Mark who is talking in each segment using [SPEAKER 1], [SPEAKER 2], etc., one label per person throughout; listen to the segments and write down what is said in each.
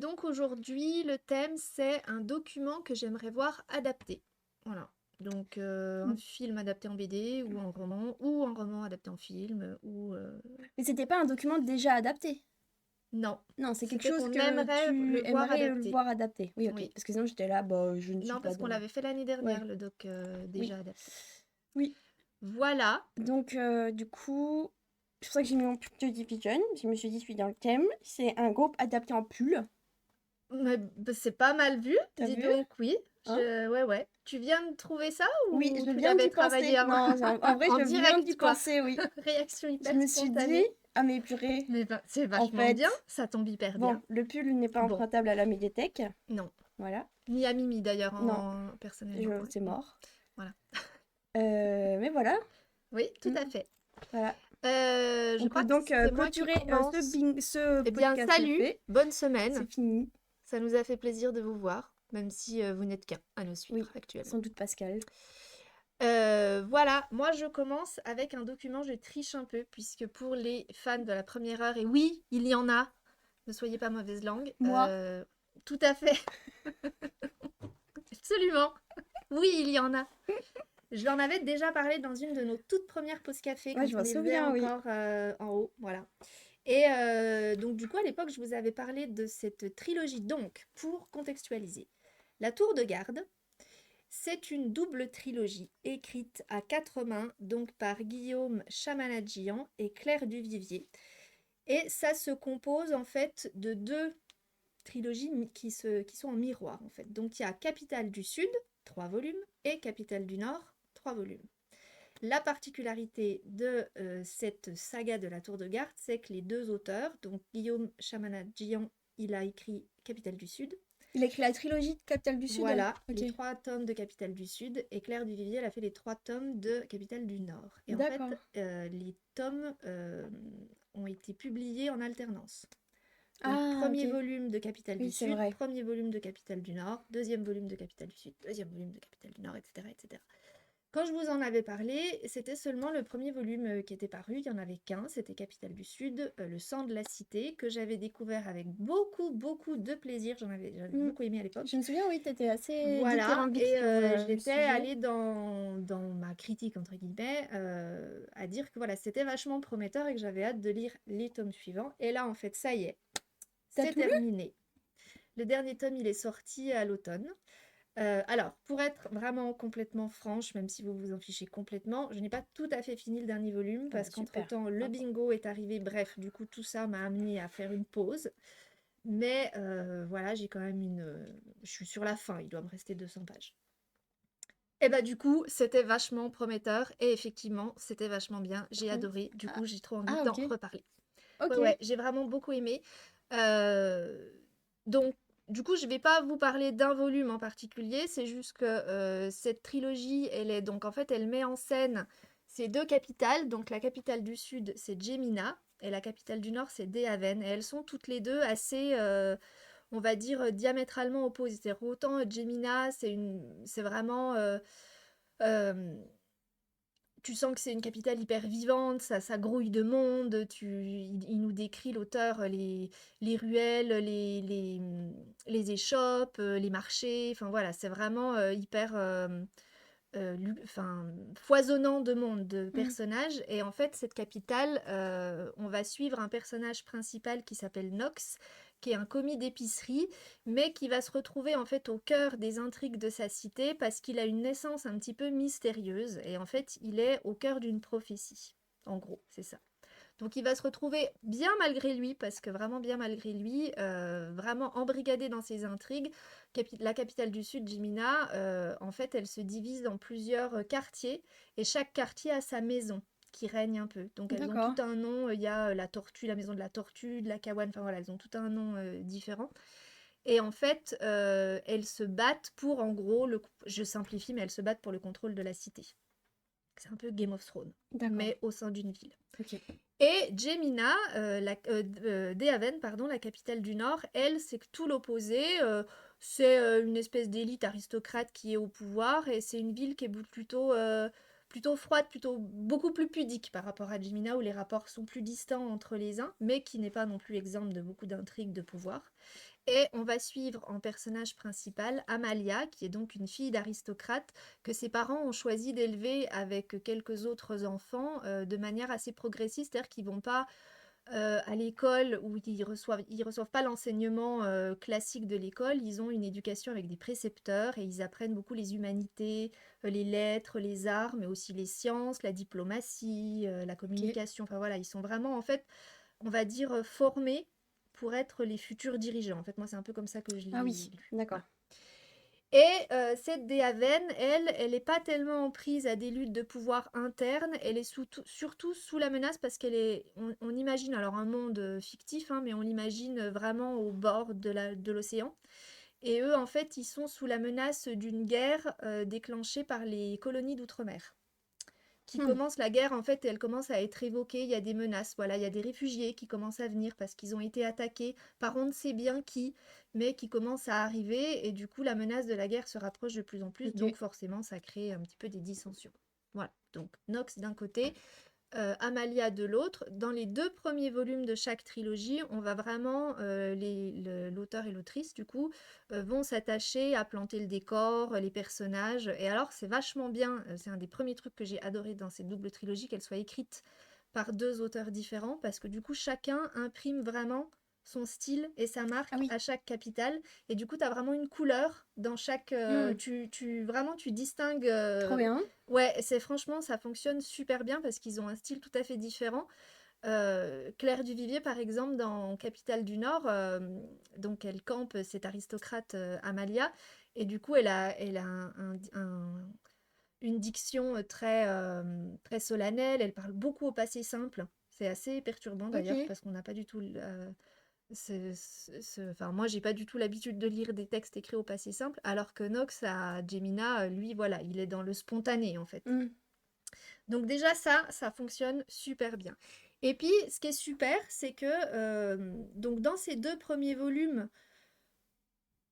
[SPEAKER 1] donc aujourd'hui, le thème, c'est un document que j'aimerais voir adapté. Voilà. Donc un film adapté en BD ou un roman adapté en film,
[SPEAKER 2] Mais c'était pas un document déjà adapté.
[SPEAKER 1] Non,
[SPEAKER 2] Non, c'est quelque
[SPEAKER 1] c'était
[SPEAKER 2] chose
[SPEAKER 1] qu'on
[SPEAKER 2] que
[SPEAKER 1] aimerait
[SPEAKER 2] tu
[SPEAKER 1] le voir
[SPEAKER 2] aimerais le
[SPEAKER 1] adapté.
[SPEAKER 2] voir adapté. Oui, ok.
[SPEAKER 1] Oui.
[SPEAKER 2] Parce que sinon j'étais là, bah je ne suis
[SPEAKER 1] Non,
[SPEAKER 2] pas
[SPEAKER 1] parce qu'on
[SPEAKER 2] dans.
[SPEAKER 1] l'avait fait l'année dernière,
[SPEAKER 2] Ouais,
[SPEAKER 1] le doc
[SPEAKER 2] oui,
[SPEAKER 1] déjà adapté.
[SPEAKER 2] oui.
[SPEAKER 1] Voilà.
[SPEAKER 2] Donc du coup, c'est pour ça que j'ai mis mon pull de Division. Je me suis dit, je suis dans le thème. C'est un groupe adapté en pull.
[SPEAKER 1] Mais, c'est pas mal vu,
[SPEAKER 2] T'as
[SPEAKER 1] dis
[SPEAKER 2] vu?
[SPEAKER 1] donc, oui.
[SPEAKER 2] Hein?
[SPEAKER 1] Ouais, ouais. Tu viens de trouver ça
[SPEAKER 2] Oui,
[SPEAKER 1] ou
[SPEAKER 2] je
[SPEAKER 1] tu
[SPEAKER 2] viens
[SPEAKER 1] l'avais
[SPEAKER 2] d'y
[SPEAKER 1] travaillé
[SPEAKER 2] penser.
[SPEAKER 1] avant?
[SPEAKER 2] Non, en vrai,
[SPEAKER 1] En
[SPEAKER 2] je viens d'y
[SPEAKER 1] direct, quoi.
[SPEAKER 2] penser, oui.
[SPEAKER 1] Réaction
[SPEAKER 2] Je
[SPEAKER 1] hyper
[SPEAKER 2] me suis dit,
[SPEAKER 1] spontanée.
[SPEAKER 2] ah mais purée,
[SPEAKER 1] Mais c'est
[SPEAKER 2] en
[SPEAKER 1] vachement bien,
[SPEAKER 2] fait,
[SPEAKER 1] ça tombe hyper
[SPEAKER 2] bon,
[SPEAKER 1] bien.
[SPEAKER 2] le pull n'est pas
[SPEAKER 1] Bon,
[SPEAKER 2] empruntable à la médiathèque.
[SPEAKER 1] non.
[SPEAKER 2] Voilà.
[SPEAKER 1] Ni à Mimi d'ailleurs,
[SPEAKER 2] Non,
[SPEAKER 1] personnellement. Ouais.
[SPEAKER 2] c'est mort.
[SPEAKER 1] Voilà.
[SPEAKER 2] Mais voilà.
[SPEAKER 1] Oui, tout
[SPEAKER 2] Mm,
[SPEAKER 1] à fait.
[SPEAKER 2] voilà.
[SPEAKER 1] Je
[SPEAKER 2] On
[SPEAKER 1] crois
[SPEAKER 2] peut
[SPEAKER 1] que
[SPEAKER 2] donc
[SPEAKER 1] c'est moi qui
[SPEAKER 2] clôturer
[SPEAKER 1] commence.
[SPEAKER 2] ce
[SPEAKER 1] Eh bien,
[SPEAKER 2] podcast
[SPEAKER 1] salut,
[SPEAKER 2] fait.
[SPEAKER 1] bonne semaine.
[SPEAKER 2] C'est fini.
[SPEAKER 1] Ça nous a fait plaisir de vous voir, même si vous n'êtes qu'un à nous suivre
[SPEAKER 2] Oui,
[SPEAKER 1] actuellement.
[SPEAKER 2] sans doute Pascal.
[SPEAKER 1] Voilà, moi je commence avec un document, je triche un peu, puisque pour les fans de la première heure, et oui, il y en a, ne soyez pas mauvaise langue.
[SPEAKER 2] Moi.
[SPEAKER 1] Tout à fait. Absolument. Oui, il y en a. Je l'en avais déjà parlé dans une de nos toutes premières pauses café,
[SPEAKER 2] Ouais,
[SPEAKER 1] quand
[SPEAKER 2] je
[SPEAKER 1] on
[SPEAKER 2] m'en
[SPEAKER 1] les faisait
[SPEAKER 2] souviens, oui.
[SPEAKER 1] encore en haut, voilà. Et donc du coup, à l'époque, je vous avais parlé de cette trilogie. Donc, pour contextualiser, La Tour de Garde, c'est une double trilogie écrite à quatre mains, donc par Guillaume Chamanadjian et Claire Duvivier. Et ça se compose en fait de deux trilogies qui sont en miroir en fait. Donc il y a Capitale du Sud, 3 volumes, et Capitale du Nord, 3 volumes. La particularité de cette saga de la Tour de Garde, c'est que les deux auteurs, donc Guillaume Chamanadjian, il a écrit Capitale du Sud.
[SPEAKER 2] Il a écrit la trilogie de Capitale du Sud.
[SPEAKER 1] Voilà,
[SPEAKER 2] Ok.
[SPEAKER 1] les 3 tomes de Capitale du Sud, et Claire Duvivier, elle a fait les 3 tomes de Capitale du Nord. Et en
[SPEAKER 2] D'accord.
[SPEAKER 1] fait, les tomes ont été publiés en alternance. Donc,
[SPEAKER 2] Ah,
[SPEAKER 1] premier
[SPEAKER 2] ok.
[SPEAKER 1] volume de Capitale
[SPEAKER 2] Oui,
[SPEAKER 1] du
[SPEAKER 2] c'est
[SPEAKER 1] Sud,
[SPEAKER 2] vrai.
[SPEAKER 1] premier volume de Capitale du Nord, deuxième volume de Capitale du Sud, deuxième volume de Capitale du Nord, etc. etc. Quand je vous en avais parlé, c'était seulement le premier volume qui était paru, il n'y en avait qu'un, c'était Capitale du Sud, Le sang de la cité, que j'avais découvert avec beaucoup, beaucoup de plaisir, j'avais beaucoup aimé à
[SPEAKER 2] Je
[SPEAKER 1] l'époque.
[SPEAKER 2] me souviens, oui, t'étais assez
[SPEAKER 1] Voilà,
[SPEAKER 2] dithyrambique
[SPEAKER 1] et
[SPEAKER 2] sur le
[SPEAKER 1] j'étais
[SPEAKER 2] sujet.
[SPEAKER 1] allée dans ma critique, entre guillemets, à dire que voilà, c'était vachement prometteur et que j'avais hâte de lire les tomes suivants. Et là, en fait, ça y est,
[SPEAKER 2] T'as
[SPEAKER 1] c'est
[SPEAKER 2] tout lu?
[SPEAKER 1] terminé. Le dernier tome, il est sorti à l'automne. Alors, pour être vraiment complètement franche, même si vous vous en fichez complètement, je n'ai pas tout à fait fini le dernier volume
[SPEAKER 2] Ah bah
[SPEAKER 1] parce
[SPEAKER 2] super.
[SPEAKER 1] qu'entre-temps, le
[SPEAKER 2] Bravo.
[SPEAKER 1] bingo est arrivé. Bref, du coup, tout ça m'a amené à faire une pause. Mais voilà, j'ai quand même je suis sur la fin, il doit me rester 200 pages. Et bah du coup, c'était vachement prometteur et effectivement, c'était vachement bien. J'ai
[SPEAKER 2] Trop bien.
[SPEAKER 1] adoré. Du
[SPEAKER 2] Ah,
[SPEAKER 1] coup, j'ai trop envie
[SPEAKER 2] ah,
[SPEAKER 1] d'en
[SPEAKER 2] ok.
[SPEAKER 1] reparler. Ouais,
[SPEAKER 2] Ok.
[SPEAKER 1] ouais, j'ai vraiment beaucoup aimé. Donc, du coup, je vais pas vous parler d'un volume en particulier. C'est juste que cette trilogie, donc en fait, elle met en scène ces deux capitales. Donc, la capitale du Sud, c'est Jemina, et la capitale du Nord, c'est Dehaven. Et elles sont toutes les deux assez, on va dire, diamétralement opposées. C'est-à-dire, autant Jemina, c'est vraiment euh, tu sens que c'est une capitale hyper vivante, ça grouille de monde. Il nous décrit l'auteur les ruelles, les échoppes, les marchés. Enfin voilà, c'est vraiment hyper foisonnant de monde, de
[SPEAKER 2] Mm.
[SPEAKER 1] personnages. Et en fait, cette capitale, on va suivre un personnage principal qui s'appelle Knox, qui est un commis d'épicerie, mais qui va se retrouver en fait au cœur des intrigues de sa cité parce qu'il a une naissance un petit peu mystérieuse. Et en fait, il est au cœur d'une prophétie. En gros, c'est ça. Donc il va se retrouver bien malgré lui, parce que vraiment bien malgré lui, vraiment embrigadé dans ses intrigues. La capitale du Sud, Jemina, en fait, elle se divise en plusieurs quartiers, et chaque quartier a sa maison qui règne un peu. Donc elles ont tout
[SPEAKER 2] D'accord.
[SPEAKER 1] un nom, il y a la tortue, la maison de la tortue, de la Kawan, enfin voilà, elles ont tout un nom différent. Et en fait, elles se battent pour, en gros, je simplifie, mais elles se battent pour le contrôle de la cité. C'est un peu Game of Thrones,
[SPEAKER 2] D'accord.
[SPEAKER 1] mais au sein d'une ville.
[SPEAKER 2] Ok.
[SPEAKER 1] Et Jemina, Dehaven, pardon, la capitale du Nord, elle, c'est tout l'opposé. C'est une espèce d'élite aristocrate qui est au pouvoir, et c'est une ville qui est plutôt froide, plutôt beaucoup plus pudique par rapport à Jemina, où les rapports sont plus distants entre les uns, mais qui n'est pas non plus exempte de beaucoup d'intrigues de pouvoir. Et on va suivre en personnage principal Amalia, qui est donc une fille d'aristocrate que ses parents ont choisi d'élever avec quelques autres enfants de manière assez progressiste, c'est-à-dire qu'ils vont pas à l'école où ils reçoivent pas l'enseignement classique de l'école, ils ont une éducation avec des précepteurs et ils apprennent beaucoup les humanités, les lettres, les arts, mais aussi les sciences, la diplomatie, la
[SPEAKER 2] Ok.
[SPEAKER 1] communication. Enfin voilà, ils sont vraiment en fait, on va dire, formés pour être les futurs dirigeants. En fait, moi, c'est un peu comme ça que je
[SPEAKER 2] Ah
[SPEAKER 1] l'ai
[SPEAKER 2] oui,
[SPEAKER 1] lu.
[SPEAKER 2] d'accord.
[SPEAKER 1] Voilà. Et cette Déhaven, elle n'est pas tellement en prise à des luttes de pouvoir internes, elle est surtout sous la menace parce on imagine alors un monde fictif, hein, mais on l'imagine vraiment au bord de l'océan. Et eux, en fait, ils sont sous la menace d'une guerre déclenchée par les colonies d'outre-mer qui
[SPEAKER 2] Hmm.
[SPEAKER 1] commence la guerre, en fait, elle commence à être évoquée, il y a des menaces, voilà, il y a des réfugiés qui commencent à venir parce qu'ils ont été attaqués par on ne sait bien qui, mais qui commencent à arriver, et du coup, la menace de la guerre se rapproche de plus en plus,
[SPEAKER 2] Ok.
[SPEAKER 1] donc forcément, ça crée un petit peu des dissensions. Voilà, donc Nox d'un côté, Amalia de l'autre. Dans les 2 premiers volumes de chaque trilogie, on va vraiment, l'auteur et l'autrice du coup, vont s'attacher à planter le décor, les personnages et alors c'est vachement bien, c'est un des premiers trucs que j'ai adoré dans cette double trilogie, qu'elle soit écrite par 2 auteurs différents parce que du coup chacun imprime vraiment son style et sa
[SPEAKER 2] Ah
[SPEAKER 1] marque
[SPEAKER 2] oui.
[SPEAKER 1] à chaque capitale et du coup tu as vraiment une couleur dans chaque,
[SPEAKER 2] Hmm.
[SPEAKER 1] tu distingues,
[SPEAKER 2] Trop bien.
[SPEAKER 1] ouais, c'est franchement, ça fonctionne super bien parce qu'ils ont un style tout à fait différent. Claire Duvivier, par exemple, dans Capitale du Nord, donc elle campe cette aristocrate Amalia, et du coup, elle a une diction très solennelle, elle parle beaucoup au passé simple. C'est assez perturbant
[SPEAKER 2] Ok.
[SPEAKER 1] d'ailleurs, parce qu'on n'a pas du tout enfin, moi, j'ai pas du tout l'habitude de lire des textes écrits au passé simple, alors que Knox à Gemina, lui, voilà, il est dans le spontané en fait.
[SPEAKER 2] Hmm.
[SPEAKER 1] Donc déjà ça fonctionne super bien. Et puis, ce qui est super, c'est que donc dans ces 2 premiers volumes,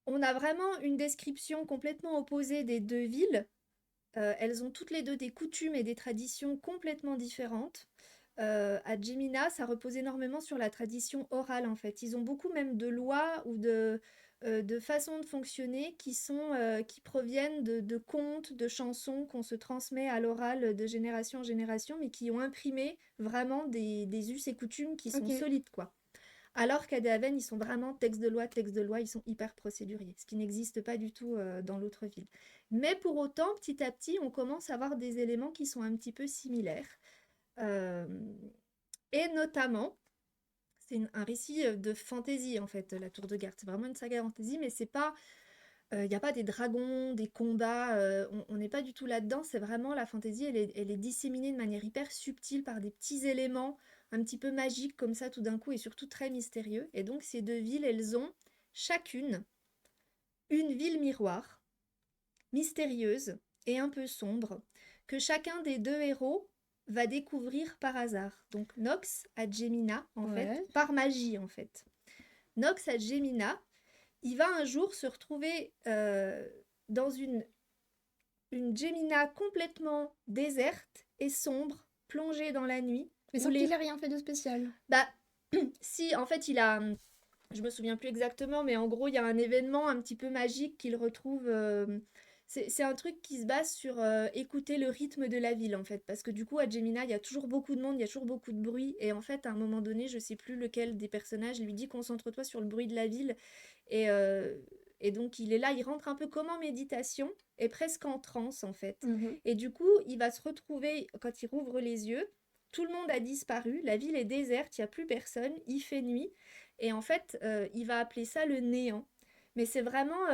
[SPEAKER 1] on a vraiment une description complètement opposée des 2 villes. Elles ont toutes les 2 des coutumes et des traditions complètement différentes. À Gemina, ça repose énormément sur la tradition orale, en fait. Ils ont beaucoup même de lois ou de façons de fonctionner qui proviennent de contes, de chansons qu'on se transmet à l'oral de génération en génération, mais qui ont imprimé vraiment des us et coutumes qui sont
[SPEAKER 2] Ok.
[SPEAKER 1] solides, quoi. Alors qu'à Dehaven, ils sont vraiment texte de loi, ils sont hyper procéduriers, ce qui n'existe pas du tout dans l'autre ville. Mais pour autant, petit à petit, on commence à avoir des éléments qui sont un petit peu similaires. Euh, et notamment, c'est un récit de fantaisie en fait, La Tour de Garde. C'est vraiment une saga fantasy, mais c'est pas, il n'y a pas des dragons, des combats, on n'est pas du tout là-dedans. C'est vraiment la fantaisie, elle est disséminée de manière hyper subtile par des petits éléments un petit peu magiques comme ça tout d'un coup et surtout très mystérieux. Et donc ces 2 villes, elles ont chacune une ville miroir, mystérieuse et un peu sombre, que chacun des 2 héros va découvrir par hasard. Donc Nox à Gemina, en fait,
[SPEAKER 2] Ouais.
[SPEAKER 1] par magie en fait. Nox à Gemina, il va un jour se retrouver dans une Gemina complètement déserte et sombre, plongée dans la nuit,
[SPEAKER 2] Mais
[SPEAKER 1] où
[SPEAKER 2] sans qu'il
[SPEAKER 1] les...
[SPEAKER 2] ait rien fait de spécial.
[SPEAKER 1] Bah, si, en fait, je me souviens plus exactement, mais en gros, il y a un événement un petit peu magique qu'il retrouve. C'est un truc qui se base sur écouter le rythme de la ville, en fait. Parce que du coup, à Gemina, il y a toujours beaucoup de monde, il y a toujours beaucoup de bruit. Et en fait, à un moment donné, je sais plus lequel des personnages lui dit concentre-toi sur le bruit de la ville. Et, euh, et donc, il est là, il rentre un peu comme en méditation et presque en transe, en fait.
[SPEAKER 2] Mhm.
[SPEAKER 1] Et du coup, il va se retrouver, quand il rouvre les yeux, tout le monde a disparu, la ville est déserte, il n'y a plus personne, il fait nuit. Et en fait, il va appeler ça le néant. Mais c'est vraiment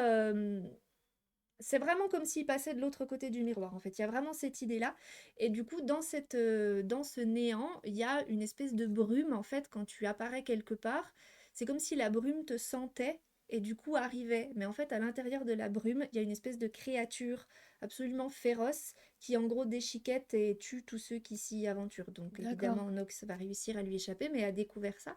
[SPEAKER 1] comme s'il passait de l'autre côté du miroir. En fait, il y a vraiment cette idée-là. Et du coup, dans ce néant, il y a une espèce de brume. En fait, quand tu apparais quelque part, c'est comme si la brume te sentait et du coup arrivait. Mais en fait, à l'intérieur de la brume, il y a une espèce de créature absolument féroce qui, en gros, déchiquette et tue tous ceux qui s'y aventurent. Donc,
[SPEAKER 2] D'accord.
[SPEAKER 1] évidemment, Nox va réussir à lui échapper, mais a découvert ça.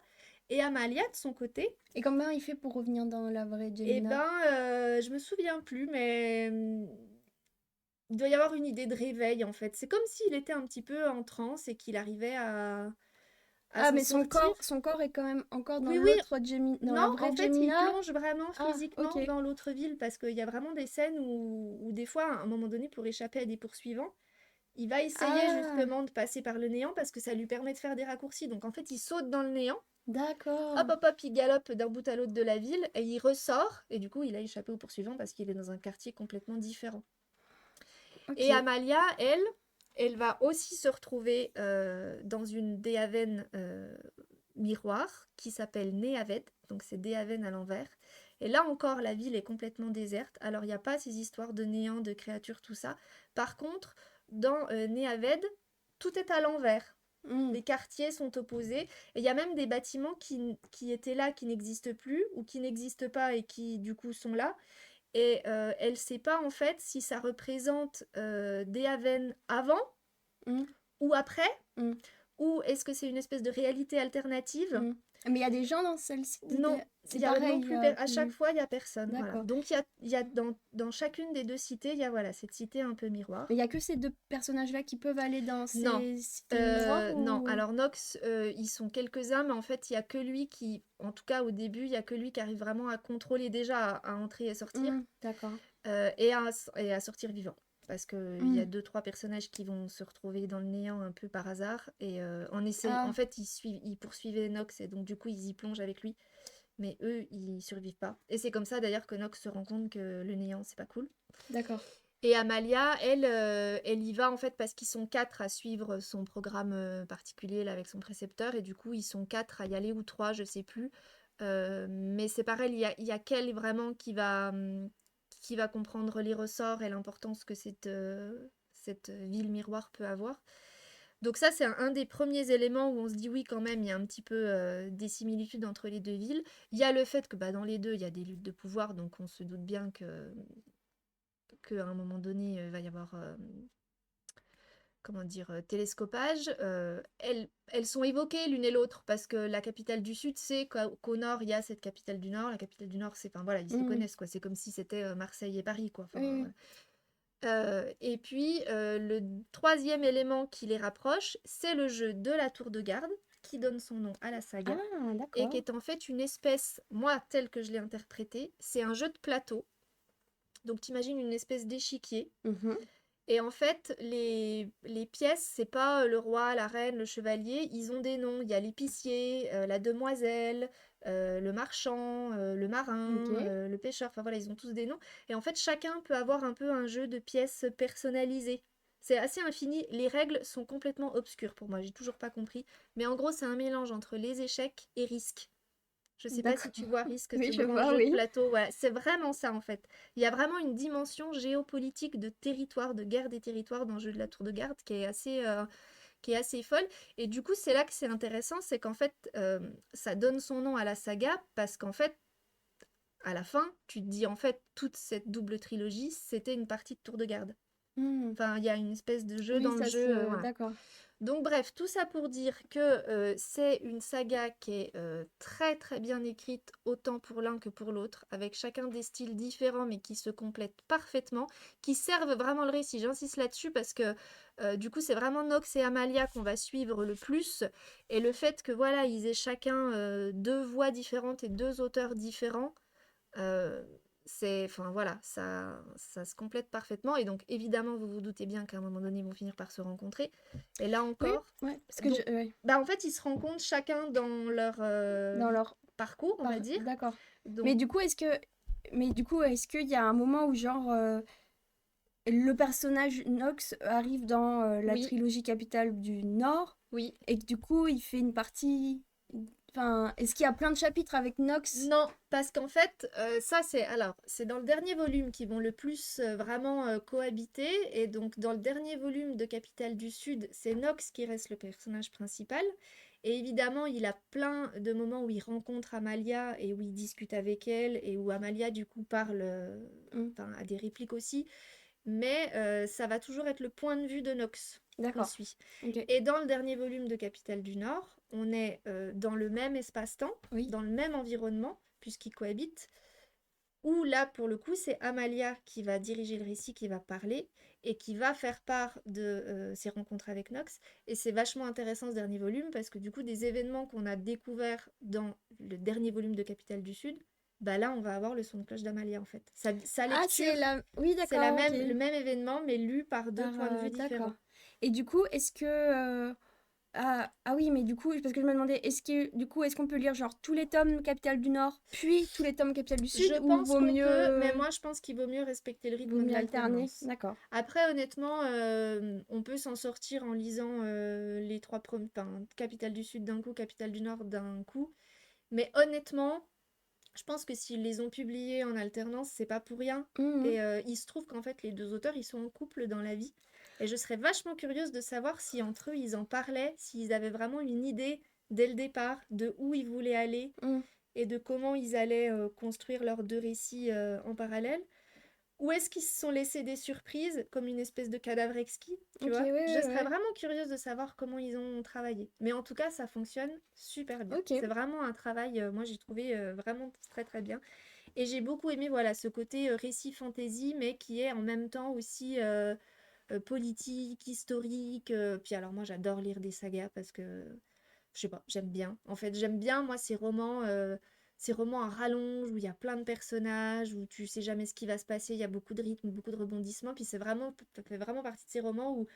[SPEAKER 1] Et Amalia, de son côté,
[SPEAKER 2] Et comment il fait pour revenir dans la vraie
[SPEAKER 1] eh
[SPEAKER 2] Gemina?
[SPEAKER 1] ben, je me souviens plus, mais il doit y avoir une idée de réveil en fait. C'est comme s'il était un petit peu en transe et qu'il arrivait à
[SPEAKER 2] Ah,
[SPEAKER 1] s'en
[SPEAKER 2] mais
[SPEAKER 1] sortir.
[SPEAKER 2] son corps est quand même encore dans
[SPEAKER 1] Oui, oui,
[SPEAKER 2] l'autre dans la
[SPEAKER 1] non,
[SPEAKER 2] vraie
[SPEAKER 1] en fait, il
[SPEAKER 2] Gemina.
[SPEAKER 1] plonge vraiment
[SPEAKER 2] Ah, ok.
[SPEAKER 1] physiquement dans l'autre ville parce qu'il y a vraiment des scènes où des fois, à un moment donné, pour échapper à des poursuivants, il va essayer
[SPEAKER 2] Ah,
[SPEAKER 1] justement de passer par le néant parce que ça lui permet de faire des raccourcis. Donc en fait, il saute dans le néant, hop,
[SPEAKER 2] d'accord.
[SPEAKER 1] hop, hop, il galope d'un bout à l'autre de la ville et il ressort. Et du coup, il a échappé aux poursuivants parce qu'il est dans un quartier complètement différent. Et
[SPEAKER 2] Ok.
[SPEAKER 1] Amalia, elle va aussi se retrouver dans une Déhaven miroir qui s'appelle Néhaven, donc c'est Déhaven à l'envers. Et là encore, la ville est complètement déserte. Alors, il n'y a pas ces histoires de néant, de créatures, tout ça. Par contre, dans Néhaven, tout est à l'envers.
[SPEAKER 2] Hmm,
[SPEAKER 1] Les quartiers sont opposés. Et il y a même des bâtiments qui étaient là, qui n'existent plus, ou qui n'existent pas et qui, du coup, sont là. Et elle ne sait pas, en fait, si ça représente Déhaven avant
[SPEAKER 2] hmm,
[SPEAKER 1] ou après,
[SPEAKER 2] hmm,
[SPEAKER 1] ou est-ce que c'est une espèce de réalité alternative.
[SPEAKER 2] hmm. Mais il y a des gens dans celle-ci.
[SPEAKER 1] Non, il
[SPEAKER 2] C'est
[SPEAKER 1] y a non
[SPEAKER 2] pareil.
[SPEAKER 1] plus à chaque fois il y a personne, voilà.
[SPEAKER 2] D'accord.
[SPEAKER 1] Donc il y a dans chacune des deux cités, il y a voilà cette cité un peu
[SPEAKER 2] Mais
[SPEAKER 1] miroir.
[SPEAKER 2] il y a que ces deux personnages-là qui peuvent aller dans
[SPEAKER 1] Non,
[SPEAKER 2] ces cités miroirs
[SPEAKER 1] non.
[SPEAKER 2] ou...
[SPEAKER 1] Alors Nox, ils sont quelques-uns, mais en fait il y a que lui qui, en tout cas au début, il y a que lui qui arrive vraiment à contrôler déjà à entrer et sortir
[SPEAKER 2] Hmm, d'accord.
[SPEAKER 1] et à sortir vivant. Parce qu'il y
[SPEAKER 2] Hmm.
[SPEAKER 1] a deux, trois personnages qui vont se retrouver dans le néant un peu par hasard. Et en
[SPEAKER 2] Ah,
[SPEAKER 1] fait, ils poursuivaient Nox et donc du coup, ils y plongent avec lui. Mais eux, ils survivent pas. Et c'est comme ça d'ailleurs que Nox se rend compte que le néant, c'est pas cool.
[SPEAKER 2] d'accord.
[SPEAKER 1] Et Amalia, elle y va en fait parce qu'ils sont quatre à suivre son programme particulier là, avec son précepteur. Et du coup, ils sont quatre à y aller ou trois, je sais plus. Mais c'est pareil, il y a qu'elle vraiment qui va comprendre les ressorts et l'importance que cette ville miroir peut avoir. Donc ça, c'est un des premiers éléments où on se dit oui, quand même, il y a un petit peu des similitudes entre les deux villes. Il y a le fait que bah, dans les deux, il y a des luttes de pouvoir, donc on se doute bien qu'à un moment donné, il va y avoir comment dire, télescopage. Elles sont évoquées l'une et l'autre parce que la capitale du Sud, c'est qu'au nord, il y a cette capitale du Nord. La capitale du Nord, c'est, enfin voilà, ils se
[SPEAKER 2] Hmm.
[SPEAKER 1] connaissent quoi. C'est comme si c'était Marseille et Paris quoi.
[SPEAKER 2] Oui,
[SPEAKER 1] Enfin,
[SPEAKER 2] oui.
[SPEAKER 1] voilà. Et puis, le troisième élément qui les rapproche, c'est le jeu de la tour de garde, qui donne son nom à la saga,
[SPEAKER 2] Ah,
[SPEAKER 1] et qui
[SPEAKER 2] d'accord.
[SPEAKER 1] est en fait une espèce, moi, tel que je l'ai interprété, c'est un jeu de plateau. Donc, t'imagines une espèce d'échiquier.
[SPEAKER 2] Mhm.
[SPEAKER 1] Et en fait, les pièces, c'est pas le roi, la reine, le chevalier, ils ont des noms. Il y a l'épicier, la demoiselle, le marchand, le
[SPEAKER 2] Ok.
[SPEAKER 1] marin, le pêcheur, enfin voilà, ils ont tous des noms. Et en fait, chacun peut avoir un peu un jeu de pièces personnalisé. C'est assez infini. Les règles sont complètement obscures pour moi, j'ai toujours pas compris. Mais en gros, c'est un mélange entre les échecs et risque. Je sais pas si
[SPEAKER 2] D'accord.
[SPEAKER 1] tu vois Risque,
[SPEAKER 2] Oui,
[SPEAKER 1] ce
[SPEAKER 2] je
[SPEAKER 1] grand
[SPEAKER 2] vois,
[SPEAKER 1] jeu de
[SPEAKER 2] oui.
[SPEAKER 1] plateau. Voilà, c'est vraiment ça en fait. Il y a vraiment une dimension géopolitique de territoire, de guerre des territoires dans le jeu de la Tour de Garde qui est assez folle. Et du coup, c'est là que c'est intéressant, c'est qu'en fait, ça donne son nom à la saga parce qu'en fait, à la fin, tu te dis en fait, toute cette double trilogie, c'était une partie de Tour de Garde.
[SPEAKER 2] Hmm.
[SPEAKER 1] Enfin, il y a une espèce de jeu
[SPEAKER 2] Oui,
[SPEAKER 1] dans le
[SPEAKER 2] ça
[SPEAKER 1] jeu,
[SPEAKER 2] se...
[SPEAKER 1] voilà.
[SPEAKER 2] D'accord.
[SPEAKER 1] Donc bref, tout ça pour dire que c'est une saga qui est très très bien écrite, autant pour l'un que pour l'autre, avec chacun des styles différents mais qui se complètent parfaitement, qui servent vraiment le récit. J'insiste là-dessus parce que du coup c'est vraiment Nox et Amalia qu'on va suivre le plus, et le fait que voilà, ils aient chacun deux voix différentes et deux auteurs différents, euh, enfin voilà, ça se complète parfaitement. Et donc évidemment, vous vous doutez bien qu'à un moment donné, ils vont finir par se rencontrer. Et là
[SPEAKER 2] Oui,
[SPEAKER 1] encore,
[SPEAKER 2] ouais, parce que je...
[SPEAKER 1] donc,
[SPEAKER 2] ouais.
[SPEAKER 1] bah en fait, ils se rencontrent chacun dans leur
[SPEAKER 2] Dans leur...
[SPEAKER 1] parcours, on va dire.
[SPEAKER 2] D'accord. Mais
[SPEAKER 1] Donc
[SPEAKER 2] du coup, est-ce que... Mais du coup, est-ce qu'il y a un moment où, genre, le personnage Nox arrive dans la
[SPEAKER 1] oui,
[SPEAKER 2] trilogie capitale du Nord
[SPEAKER 1] oui.
[SPEAKER 2] et que du coup, il fait une partie... Enfin, est-ce qu'il y a plein de chapitres avec Nox?
[SPEAKER 1] Non, parce qu'en fait, ça c'est dans le dernier volume qu'ils vont le plus vraiment cohabiter. Et donc dans le dernier volume de Capitale du Sud, c'est Nox qui reste le personnage principal. Et évidemment, il a plein de moments où il rencontre Amalia et où il discute avec elle et où Amalia du coup parle,
[SPEAKER 2] Hmm,
[SPEAKER 1] enfin a des répliques aussi. Mais ça va toujours être le point de vue de Nox qu'on
[SPEAKER 2] d'accord.
[SPEAKER 1] suit.
[SPEAKER 2] Ok.
[SPEAKER 1] Et dans le dernier volume de Capitale du Nord, on est dans le même espace-temps,
[SPEAKER 2] Oui.
[SPEAKER 1] dans le même environnement, puisqu'ils cohabitent, où là, pour le coup, c'est Amalia qui va diriger le récit, qui va parler et qui va faire part de ses rencontres avec Nox. Et c'est vachement intéressant ce dernier volume parce que du coup, des événements qu'on a découverts dans le dernier volume de Capitale du Sud, bah là, on va avoir le son de cloche d'Amalia en fait. Sa
[SPEAKER 2] Ah,
[SPEAKER 1] lecture,
[SPEAKER 2] c'est la... Oui,
[SPEAKER 1] c'est
[SPEAKER 2] d'accord, ok.
[SPEAKER 1] le même événement, mais lu par deux points de vue
[SPEAKER 2] D'accord.
[SPEAKER 1] différents.
[SPEAKER 2] Et du coup, est-ce que... ah oui, mais du coup, parce que je me demandais, est-ce qu'on peut lire genre tous les tomes Capitale du Nord, puis tous les tomes Capitale du
[SPEAKER 1] Je
[SPEAKER 2] Sud, ou
[SPEAKER 1] pense qu'on peut, mais moi je pense qu'il vaut mieux respecter le
[SPEAKER 2] vaut
[SPEAKER 1] rythme de
[SPEAKER 2] mieux alterner?
[SPEAKER 1] l'alternance.
[SPEAKER 2] D'accord.
[SPEAKER 1] Après, honnêtement, on peut s'en sortir en lisant les trois premiers, enfin, Capitale du Sud d'un coup, Capitale du Nord d'un coup. Mais honnêtement, je pense que s'ils les ont publiés en alternance, c'est pas pour rien.
[SPEAKER 2] Mhm.
[SPEAKER 1] Et il se trouve qu'en fait, les deux auteurs, ils sont en couple dans la vie. Et je serais vachement curieuse de savoir si entre eux, ils en parlaient, s'ils avaient vraiment une idée dès le départ de où ils voulaient aller
[SPEAKER 2] Mhm.
[SPEAKER 1] et de comment ils allaient construire leurs deux récits en parallèle. Ou est-ce qu'ils se sont laissés des surprises, comme une espèce de cadavre exquis, tu
[SPEAKER 2] Ok,
[SPEAKER 1] vois?
[SPEAKER 2] ouais,
[SPEAKER 1] Je
[SPEAKER 2] ouais,
[SPEAKER 1] serais
[SPEAKER 2] ouais.
[SPEAKER 1] vraiment curieuse de savoir comment ils ont travaillé. Mais en tout cas, ça fonctionne super bien.
[SPEAKER 2] Ok.
[SPEAKER 1] C'est vraiment un travail, moi j'ai trouvé vraiment très très bien. Et j'ai beaucoup aimé voilà, ce côté récit fantasy, mais qui est en même temps aussi politique, historique. Puis alors moi j'adore lire des sagas parce que je sais pas, j'aime bien. En fait, j'aime bien, moi, ces romans à rallonge, où il y a plein de personnages, où tu sais jamais ce qui va se passer, il y a beaucoup de rythme, beaucoup de rebondissements, puis ça fait vraiment partie de ces romans où,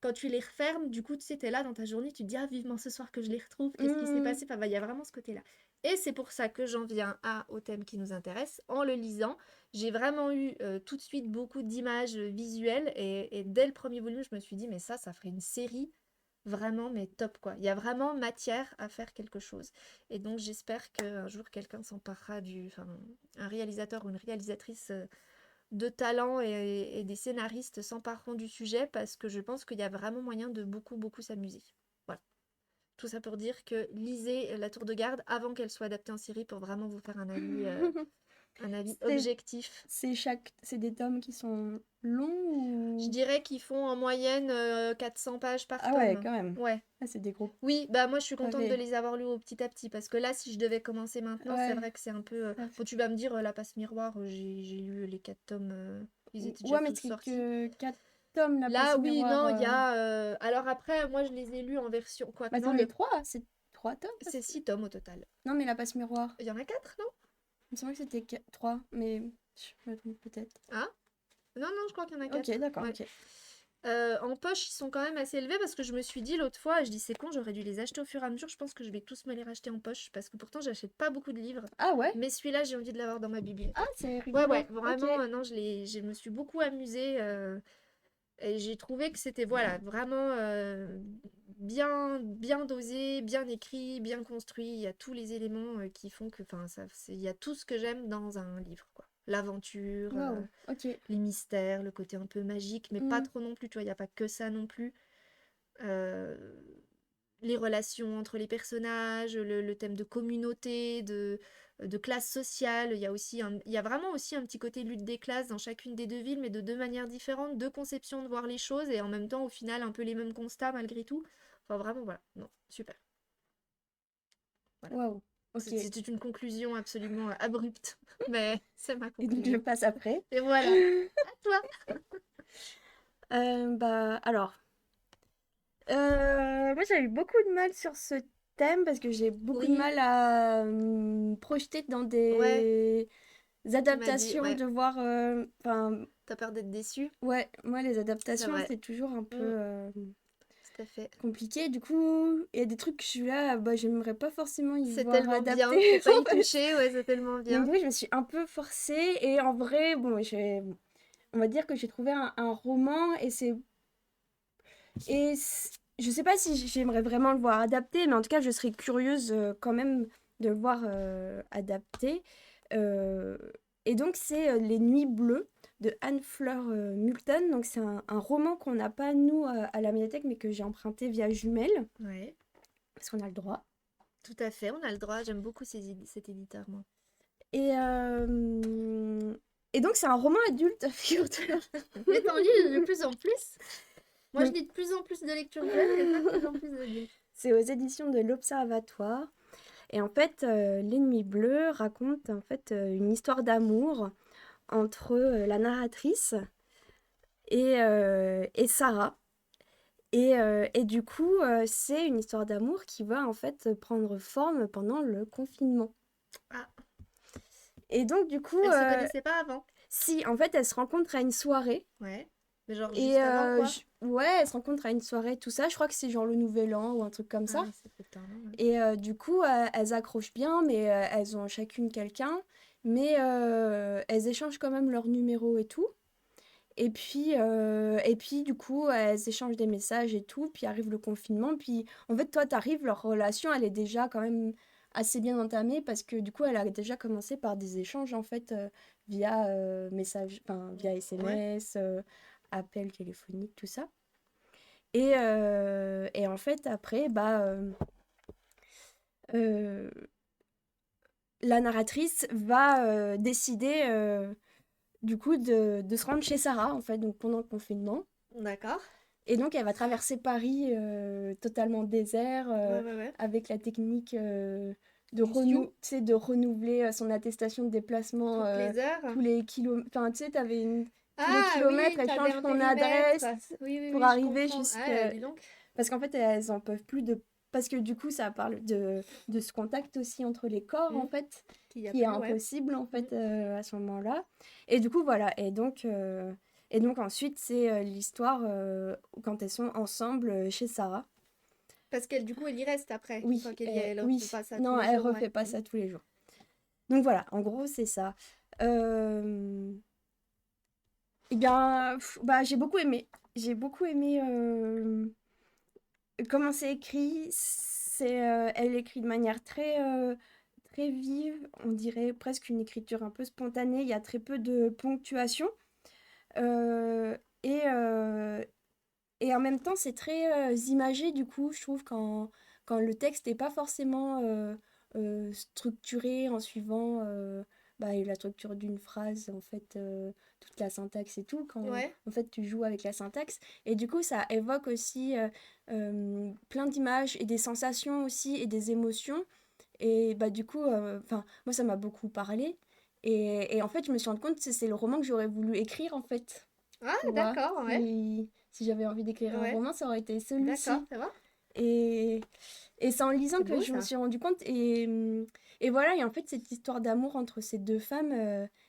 [SPEAKER 1] quand tu les refermes, du coup, tu sais, t'es là dans ta journée, tu te dis, ah, vivement ce soir que je les retrouve, qu'est-ce qui s'est
[SPEAKER 2] Mhm.
[SPEAKER 1] passé? Enfin, bah, il y a vraiment ce côté-là. Et c'est pour ça que j'en viens au thème qui nous intéresse. En le lisant, j'ai vraiment eu tout de suite beaucoup d'images visuelles, et dès le premier volume, je me suis dit, mais ça ferait une série vraiment, mais top quoi. Il y a vraiment matière à faire quelque chose. Et donc j'espère qu'un jour quelqu'un s'emparera enfin, un réalisateur ou une réalisatrice de talent et des scénaristes s'empareront du sujet parce que je pense qu'il y a vraiment moyen de beaucoup, beaucoup s'amuser. Voilà. Tout ça pour dire que lisez La Tour de Garde avant qu'elle soit adaptée en série pour vraiment vous faire un avis
[SPEAKER 2] C'est
[SPEAKER 1] objectif.
[SPEAKER 2] c'est des tomes qui sont longs
[SPEAKER 1] Je
[SPEAKER 2] ou...
[SPEAKER 1] dirais qu'ils font en moyenne 400 pages par
[SPEAKER 2] Ah ouais,
[SPEAKER 1] tome.
[SPEAKER 2] quand même.
[SPEAKER 1] Ouais.
[SPEAKER 2] Ah, c'est des gros
[SPEAKER 1] Oui, bah moi je suis contente de
[SPEAKER 2] pavés.
[SPEAKER 1] les avoir lus au petit à petit parce que là, si je devais commencer maintenant, c'est
[SPEAKER 2] Ouais.
[SPEAKER 1] vrai que c'est un peu.
[SPEAKER 2] ça
[SPEAKER 1] Bon,
[SPEAKER 2] fait-
[SPEAKER 1] tu vas me dire, La Passe Miroir, j'ai lu les 4 tomes, ils étaient déjà
[SPEAKER 2] Ouais, mais
[SPEAKER 1] tous
[SPEAKER 2] c'est
[SPEAKER 1] sortis.
[SPEAKER 2] que 4 tomes, la passe
[SPEAKER 1] Là, oui,
[SPEAKER 2] miroir.
[SPEAKER 1] non, il y a. Alors après, moi je les ai lus en version.
[SPEAKER 2] Bah,
[SPEAKER 1] Quoique, non,
[SPEAKER 2] c'en est 3, c'est 3 tomes.
[SPEAKER 1] c'est 6 tomes au total.
[SPEAKER 2] Non, mais la passe miroir.
[SPEAKER 1] Il y en a 4, non?
[SPEAKER 2] Il me semblait que c'était 3, mais je me trompe peut-être.
[SPEAKER 1] Ah? Non, non, je crois qu'il y en a
[SPEAKER 2] Ok,
[SPEAKER 1] 4.
[SPEAKER 2] d'accord,
[SPEAKER 1] Ouais.
[SPEAKER 2] ok.
[SPEAKER 1] En poche, ils sont quand même assez élevés parce que je me suis dit l'autre fois, je dis c'est con, j'aurais dû les acheter au fur et à mesure. Je pense que je vais tous me les racheter en poche parce que pourtant, j'achète pas beaucoup de livres.
[SPEAKER 2] Ah ouais?
[SPEAKER 1] Mais celui-là, j'ai envie de l'avoir dans ma
[SPEAKER 2] Ah,
[SPEAKER 1] bibliothèque.
[SPEAKER 2] c'est
[SPEAKER 1] Ouais,
[SPEAKER 2] rigolo.
[SPEAKER 1] ouais,
[SPEAKER 2] Ok.
[SPEAKER 1] vraiment, non, je me suis beaucoup amusée et j'ai trouvé que c'était, voilà, vraiment bien dosé, bien écrit, bien construit. Il y a tous les éléments qui font que, enfin, il y a tout ce que j'aime dans un livre, quoi. L'aventure,
[SPEAKER 2] Wow, ok.
[SPEAKER 1] les mystères, le côté un peu magique, mais pas
[SPEAKER 2] Hmm.
[SPEAKER 1] trop non plus, tu vois, il n'y a pas que ça non plus. Euh, les relations entre les personnages, le thème de communauté, de classe sociale. Il y a vraiment aussi un petit côté lutte des classes dans chacune des deux villes, mais de deux manières différentes, deux conceptions de voir les choses, et en même temps, au final, un peu les mêmes constats malgré tout. Enfin, vraiment, voilà. Non, super. Voilà.
[SPEAKER 2] Wow, ok.
[SPEAKER 1] C'était une conclusion absolument abrupte, mais c'est ma
[SPEAKER 2] Et donc je
[SPEAKER 1] conclusion.
[SPEAKER 2] passe après.
[SPEAKER 1] Et voilà. À toi.
[SPEAKER 2] Bah alors, moi j'ai eu beaucoup de mal sur ce thème parce que j'ai beaucoup de
[SPEAKER 1] Oui,
[SPEAKER 2] mal à me projeter dans
[SPEAKER 1] ouais,
[SPEAKER 2] des
[SPEAKER 1] tu m'as dit,
[SPEAKER 2] adaptations,
[SPEAKER 1] ouais,
[SPEAKER 2] de voir... Enfin,
[SPEAKER 1] t'as peur d'être déçu?
[SPEAKER 2] ouais, moi les
[SPEAKER 1] C'est
[SPEAKER 2] adaptations
[SPEAKER 1] vrai.
[SPEAKER 2] c'est toujours un peu
[SPEAKER 1] Mm, tout à fait.
[SPEAKER 2] compliqué. Du coup, il y a des trucs que je suis là, bah j'aimerais pas forcément y
[SPEAKER 1] C'est
[SPEAKER 2] voir
[SPEAKER 1] tellement bien,
[SPEAKER 2] adapté
[SPEAKER 1] faut pas
[SPEAKER 2] en
[SPEAKER 1] y
[SPEAKER 2] fait.
[SPEAKER 1] toucher, ouais, c'est tellement
[SPEAKER 2] Donc
[SPEAKER 1] bien.
[SPEAKER 2] oui, je me suis un peu forcée et en vrai, bon, on va dire que j'ai trouvé un roman et je sais pas si j'aimerais vraiment le voir adapté, mais en tout cas, je serais curieuse quand même de le voir adapté. Euh, et donc, c'est Les Nuits Bleues de Anne-Fleur Moulton. Donc, c'est un roman qu'on n'a pas, nous, à la médiathèque, mais que j'ai emprunté via Jumelle,
[SPEAKER 1] Ouais,
[SPEAKER 2] parce qu'on a le droit.
[SPEAKER 1] tout à fait, on a le droit. J'aime beaucoup cet éditeur, moi.
[SPEAKER 2] Et, euh, et donc, c'est un roman adulte, figure-toi.
[SPEAKER 1] Mais t'en lis de plus en plus. Moi, je
[SPEAKER 2] Donc,
[SPEAKER 1] lis de plus en plus de lectures jeunes et pas de plus en plus d'adultes.
[SPEAKER 2] c'est aux éditions de l'Observatoire. Et en fait, Les Nuits Bleues raconte en fait une histoire d'amour entre la narratrice et Sarah. Et du coup, c'est une histoire d'amour qui va en fait prendre forme pendant le confinement.
[SPEAKER 1] Ah,
[SPEAKER 2] Et donc, du coup,
[SPEAKER 1] elles se connaissaient pas avant.
[SPEAKER 2] si, en fait, elles se rencontrent à une soirée.
[SPEAKER 1] Ouais. Mais genre
[SPEAKER 2] Et
[SPEAKER 1] juste avant, quoi.
[SPEAKER 2] ouais, elles se rencontrent à une soirée, tout ça. Je crois que c'est genre le Nouvel An ou un truc comme
[SPEAKER 1] Ah
[SPEAKER 2] ça.
[SPEAKER 1] oui, c'est peut-être un an, ouais.
[SPEAKER 2] Et du coup, elles accrochent bien, mais elles ont chacune quelqu'un. Mais elles échangent quand même leurs numéros et tout. Et puis, du coup, elles échangent des messages et tout. Puis arrive le confinement. Puis, en fait, toi, t'arrives, leur relation, elle est déjà quand même assez bien entamée parce que du coup, elle a déjà commencé par des échanges, en fait, via message, enfin, via
[SPEAKER 1] Ouais.
[SPEAKER 2] SMS, appels téléphoniques, tout ça. Et en fait, après, euh, la narratrice va décider, du coup, de se rendre chez Sarah, en fait, donc pendant le confinement.
[SPEAKER 1] D'accord.
[SPEAKER 2] Et donc, elle va traverser Paris totalement désert
[SPEAKER 1] Ouais, ouais, ouais.
[SPEAKER 2] avec la technique
[SPEAKER 1] Du Sioux,
[SPEAKER 2] tu sais, de renouveler son attestation de déplacement
[SPEAKER 1] toutes les heures.
[SPEAKER 2] tous les kilomètres. Enfin, tu sais, tous les
[SPEAKER 1] Ah
[SPEAKER 2] kilomètres,
[SPEAKER 1] oui,
[SPEAKER 2] elle
[SPEAKER 1] t'avais
[SPEAKER 2] change
[SPEAKER 1] un
[SPEAKER 2] son
[SPEAKER 1] périmètre.
[SPEAKER 2] adresse
[SPEAKER 1] Oui, oui,
[SPEAKER 2] pour
[SPEAKER 1] oui, je
[SPEAKER 2] arriver
[SPEAKER 1] comprends. Ah,
[SPEAKER 2] jusqu'à...
[SPEAKER 1] dis donc.
[SPEAKER 2] Parce qu'en fait, elles en peuvent plus de... Parce que du coup, ça parle de ce contact aussi entre les corps, en
[SPEAKER 1] Hmm.
[SPEAKER 2] fait,
[SPEAKER 1] Qu'il y a
[SPEAKER 2] qui est
[SPEAKER 1] plus, ouais.
[SPEAKER 2] impossible, en
[SPEAKER 1] Hmm.
[SPEAKER 2] fait, à ce moment-là. Et du coup, voilà. Et donc ensuite, c'est l'histoire quand elles sont ensemble chez Sarah.
[SPEAKER 1] Parce qu'elle, du coup, elle y reste après, une
[SPEAKER 2] Oui,
[SPEAKER 1] fois qu'elle y est. Elle refait
[SPEAKER 2] oui.
[SPEAKER 1] pas ça tous
[SPEAKER 2] Non,
[SPEAKER 1] les
[SPEAKER 2] elle
[SPEAKER 1] jours, ouais.
[SPEAKER 2] refait pas
[SPEAKER 1] Hmm.
[SPEAKER 2] ça tous les jours. Donc voilà, en gros, c'est ça. Euh, Eh bien, j'ai beaucoup aimé. J'ai beaucoup aimé comment c'est écrit. Elle écrit de manière très vive. On dirait presque une écriture un peu spontanée. Il y a très peu de ponctuation. Euh, et, euh, Et en même temps, c'est très imagé, du coup, je trouve, quand le texte n'est pas forcément structuré en suivant la structure d'une phrase, en fait, toute la syntaxe et tout, quand
[SPEAKER 1] Ouais.
[SPEAKER 2] en fait tu joues avec la syntaxe. Et du coup, ça évoque aussi plein d'images et des sensations aussi et des émotions. Et bah, du coup, moi, ça m'a beaucoup parlé. Et en fait, je me suis rendu compte que c'est le roman que j'aurais voulu écrire, en fait.
[SPEAKER 1] Ah,
[SPEAKER 2] Tu vois,
[SPEAKER 1] d'accord, ouais.
[SPEAKER 2] si j'avais envie d'écrire un
[SPEAKER 1] Ouais.
[SPEAKER 2] roman, ça aurait été
[SPEAKER 1] D'accord,
[SPEAKER 2] celui-ci.
[SPEAKER 1] ça va?
[SPEAKER 2] Et, et c'est en lisant
[SPEAKER 1] C'est
[SPEAKER 2] que
[SPEAKER 1] beau,
[SPEAKER 2] je me
[SPEAKER 1] ça.
[SPEAKER 2] suis rendu compte. Et voilà, et en fait, cette histoire d'amour entre ces deux femmes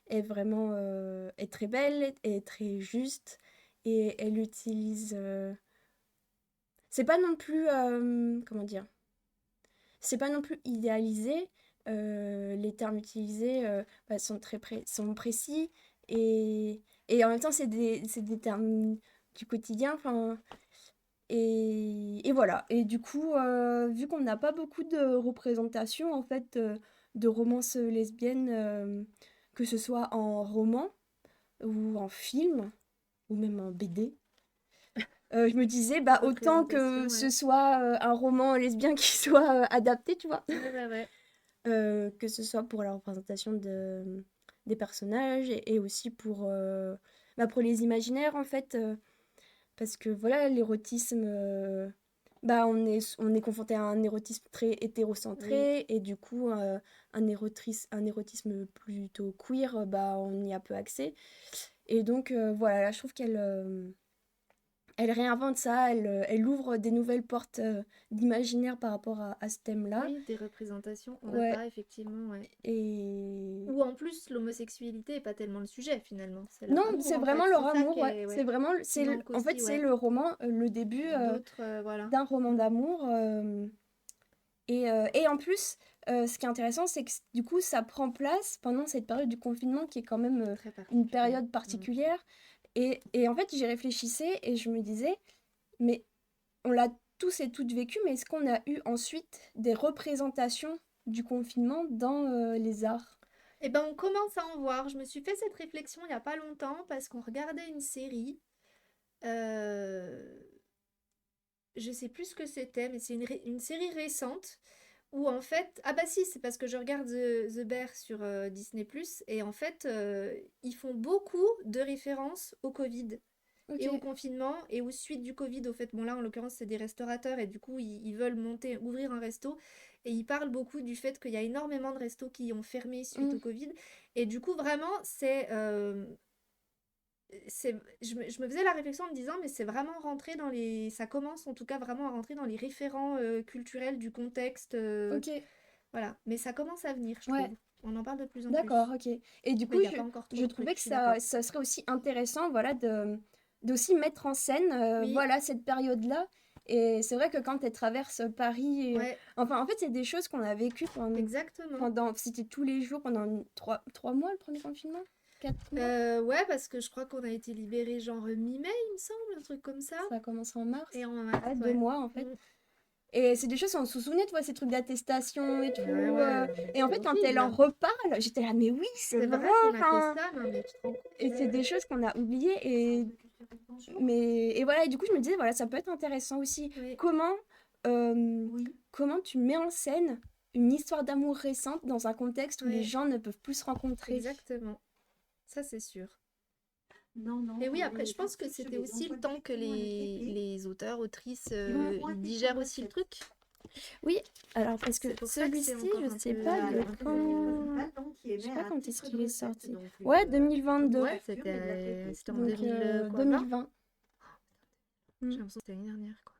[SPEAKER 2] est vraiment est très belle, est très juste. Et elle utilise... c'est pas non plus... comment dire? C'est pas non plus idéalisé. Les termes utilisés sont précis. Et en même temps, c'est des termes du quotidien. Enfin, et voilà. Et du coup, vu qu'on n'a pas beaucoup de représentations, en fait, de romances lesbiennes, que ce soit en roman ou en film, ou même en BD, je me disais,
[SPEAKER 1] De
[SPEAKER 2] bah, autant que
[SPEAKER 1] représentation,
[SPEAKER 2] ce
[SPEAKER 1] ouais.
[SPEAKER 2] soit un roman lesbien qui soit adapté, tu vois.
[SPEAKER 1] Ouais, ouais, ouais.
[SPEAKER 2] Que ce soit pour la représentation des personnages et aussi pour les imaginaires, en fait. Parce que voilà, l'érotisme, on est confronté à un érotisme très
[SPEAKER 1] Oui.
[SPEAKER 2] hétérocentré et du coup, un érotisme plutôt queer, on y a peu accès. Et donc, voilà, là, je trouve elle réinvente ça, elle ouvre des nouvelles portes d'imaginaire par rapport à ce thème-là.
[SPEAKER 1] Oui, des représentations qu'on n'a
[SPEAKER 2] Ouais,
[SPEAKER 1] pas, effectivement, ouais.
[SPEAKER 2] et...
[SPEAKER 1] Ou en plus, l'homosexualité est pas tellement le sujet, finalement. C'est
[SPEAKER 2] Non,
[SPEAKER 1] leur amour,
[SPEAKER 2] c'est
[SPEAKER 1] en
[SPEAKER 2] vraiment
[SPEAKER 1] fait.
[SPEAKER 2] leur
[SPEAKER 1] C'est ça
[SPEAKER 2] amour,
[SPEAKER 1] qui
[SPEAKER 2] ouais.
[SPEAKER 1] est,
[SPEAKER 2] C'est
[SPEAKER 1] ouais,
[SPEAKER 2] vraiment,
[SPEAKER 1] qui manque
[SPEAKER 2] en fait,
[SPEAKER 1] aussi,
[SPEAKER 2] c'est
[SPEAKER 1] ouais.
[SPEAKER 2] le roman, le début
[SPEAKER 1] D'autres, voilà.
[SPEAKER 2] d'un roman
[SPEAKER 1] Mm.
[SPEAKER 2] d'amour. Et en plus, ce qui est intéressant, c'est que du coup, ça prend place pendant cette période du confinement qui est quand même
[SPEAKER 1] Très
[SPEAKER 2] une
[SPEAKER 1] particulière.
[SPEAKER 2] période
[SPEAKER 1] Mm.
[SPEAKER 2] particulière. Et en fait, j'y réfléchissais et je me disais, mais on l'a tous et toutes vécu, mais est-ce qu'on a eu ensuite des représentations du confinement dans les arts?
[SPEAKER 1] Eh ben, on commence à en voir. Je me suis fait cette réflexion il y a pas longtemps parce qu'on regardait une série. euh, je sais plus ce que c'était, mais c'est une série récente où en fait, ah bah si, c'est parce que je regarde The Bear sur Disney+, et en fait, ils font beaucoup de références au Covid
[SPEAKER 2] Ok,
[SPEAKER 1] et au confinement et aux suites du Covid. Au fait, bon là, en l'occurrence, c'est des restaurateurs et du coup, ils veulent ouvrir un resto. et il parle beaucoup du fait qu'il y a énormément de restos qui ont fermé suite
[SPEAKER 2] Mm.
[SPEAKER 1] au Covid. Et du coup, vraiment, je me faisais la réflexion en me disant, mais c'est vraiment rentré dans les... Ça commence en tout cas vraiment à rentrer dans les référents culturels du contexte.
[SPEAKER 2] Ok,
[SPEAKER 1] Voilà. Mais ça commence à venir, je
[SPEAKER 2] ouais.
[SPEAKER 1] trouve. On en parle de plus en
[SPEAKER 2] D'accord,
[SPEAKER 1] plus.
[SPEAKER 2] ok. Et du
[SPEAKER 1] Mais
[SPEAKER 2] coup,
[SPEAKER 1] il n'y a pas encore trop
[SPEAKER 2] je
[SPEAKER 1] de
[SPEAKER 2] trouvais
[SPEAKER 1] trucs,
[SPEAKER 2] que
[SPEAKER 1] je suis d'accord.
[SPEAKER 2] ça serait aussi intéressant, voilà, d'aussi mettre en scène,
[SPEAKER 1] Oui,
[SPEAKER 2] voilà, cette période-là. Et c'est vrai que quand elle traverse Paris,
[SPEAKER 1] ouais,
[SPEAKER 2] enfin, en fait, c'est des choses qu'on a vécues
[SPEAKER 1] exactement.
[SPEAKER 2] c'était tous les jours pendant 3 mois, le premier confinement? 4 mois?
[SPEAKER 1] Ouais, parce que je crois qu'on a été libérés genre mi-mai, il me semble, un truc comme ça.
[SPEAKER 2] Ça a commencé en mars.
[SPEAKER 1] Et en mars,
[SPEAKER 2] Ouais, deux
[SPEAKER 1] ouais.
[SPEAKER 2] mois, en fait.
[SPEAKER 1] Mm.
[SPEAKER 2] Et c'est des choses, on se souvenait, tu vois, ces trucs d'attestation et
[SPEAKER 1] Ouais,
[SPEAKER 2] tout.
[SPEAKER 1] ouais,
[SPEAKER 2] Et en
[SPEAKER 1] c'est
[SPEAKER 2] fait, quand elle en
[SPEAKER 1] horrible.
[SPEAKER 2] reparle, j'étais là, mais oui, c'est
[SPEAKER 1] C'est
[SPEAKER 2] vrai.
[SPEAKER 1] vrai qu'on a fait
[SPEAKER 2] Enfin,
[SPEAKER 1] ça, non mais tu te rends compte?
[SPEAKER 2] et c'est des choses qu'on a oubliées. Et voilà, et du coup, je me disais, voilà, ça peut être intéressant aussi.
[SPEAKER 1] Oui,
[SPEAKER 2] Euh, comment tu mets en scène une histoire d'amour récente dans un contexte où les
[SPEAKER 1] oui,
[SPEAKER 2] gens ne peuvent plus se rencontrer?
[SPEAKER 1] exactement. Ça, c'est sûr. Et oui, après, je pense que c'était aussi le temps que les auteurs, autrices, ils digèrent aussi le truc.
[SPEAKER 2] Oui, alors parce que
[SPEAKER 1] C'est pour ça que c'est
[SPEAKER 2] celui-ci,
[SPEAKER 1] encore
[SPEAKER 2] je
[SPEAKER 1] un
[SPEAKER 2] sais
[SPEAKER 1] peu...
[SPEAKER 2] pas de quand. Je sais pas quand est-ce qu'il est sorti. Ouais, 2022.
[SPEAKER 1] Ouais, c'était en
[SPEAKER 2] Donc
[SPEAKER 1] 2000, quoi, 20?
[SPEAKER 2] 2020.
[SPEAKER 1] J'ai
[SPEAKER 2] Mm.
[SPEAKER 1] l'impression que c'était l'année dernière, quoi.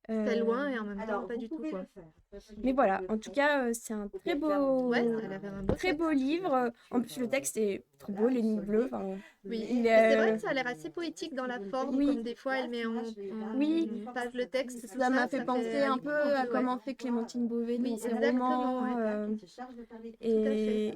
[SPEAKER 2] Euh,
[SPEAKER 1] C'était loin et en même temps, pas du tout, quoi.
[SPEAKER 2] Mais voilà, en tout cas, c'est un
[SPEAKER 1] Ouais, ça a l'air d'être un beau
[SPEAKER 2] très
[SPEAKER 1] texte.
[SPEAKER 2] beau livre. En plus, le texte est trop beau, les nuits bleues. Enfin,
[SPEAKER 1] Oui,
[SPEAKER 2] il
[SPEAKER 1] mais c'est vrai
[SPEAKER 2] est...
[SPEAKER 1] que ça a l'air assez poétique dans la forme,
[SPEAKER 2] Oui,
[SPEAKER 1] comme des fois elle met
[SPEAKER 2] oui,
[SPEAKER 1] en page le texte, tout
[SPEAKER 2] ça m'a
[SPEAKER 1] ça,
[SPEAKER 2] fait
[SPEAKER 1] ça
[SPEAKER 2] penser
[SPEAKER 1] fait
[SPEAKER 2] un peu
[SPEAKER 1] un
[SPEAKER 2] à
[SPEAKER 1] peu, ouais.
[SPEAKER 2] comment fait Clémentine Beauvais dans
[SPEAKER 1] Oui,
[SPEAKER 2] ses
[SPEAKER 1] exactement,
[SPEAKER 2] romans.
[SPEAKER 1] ouais. Tout à fait.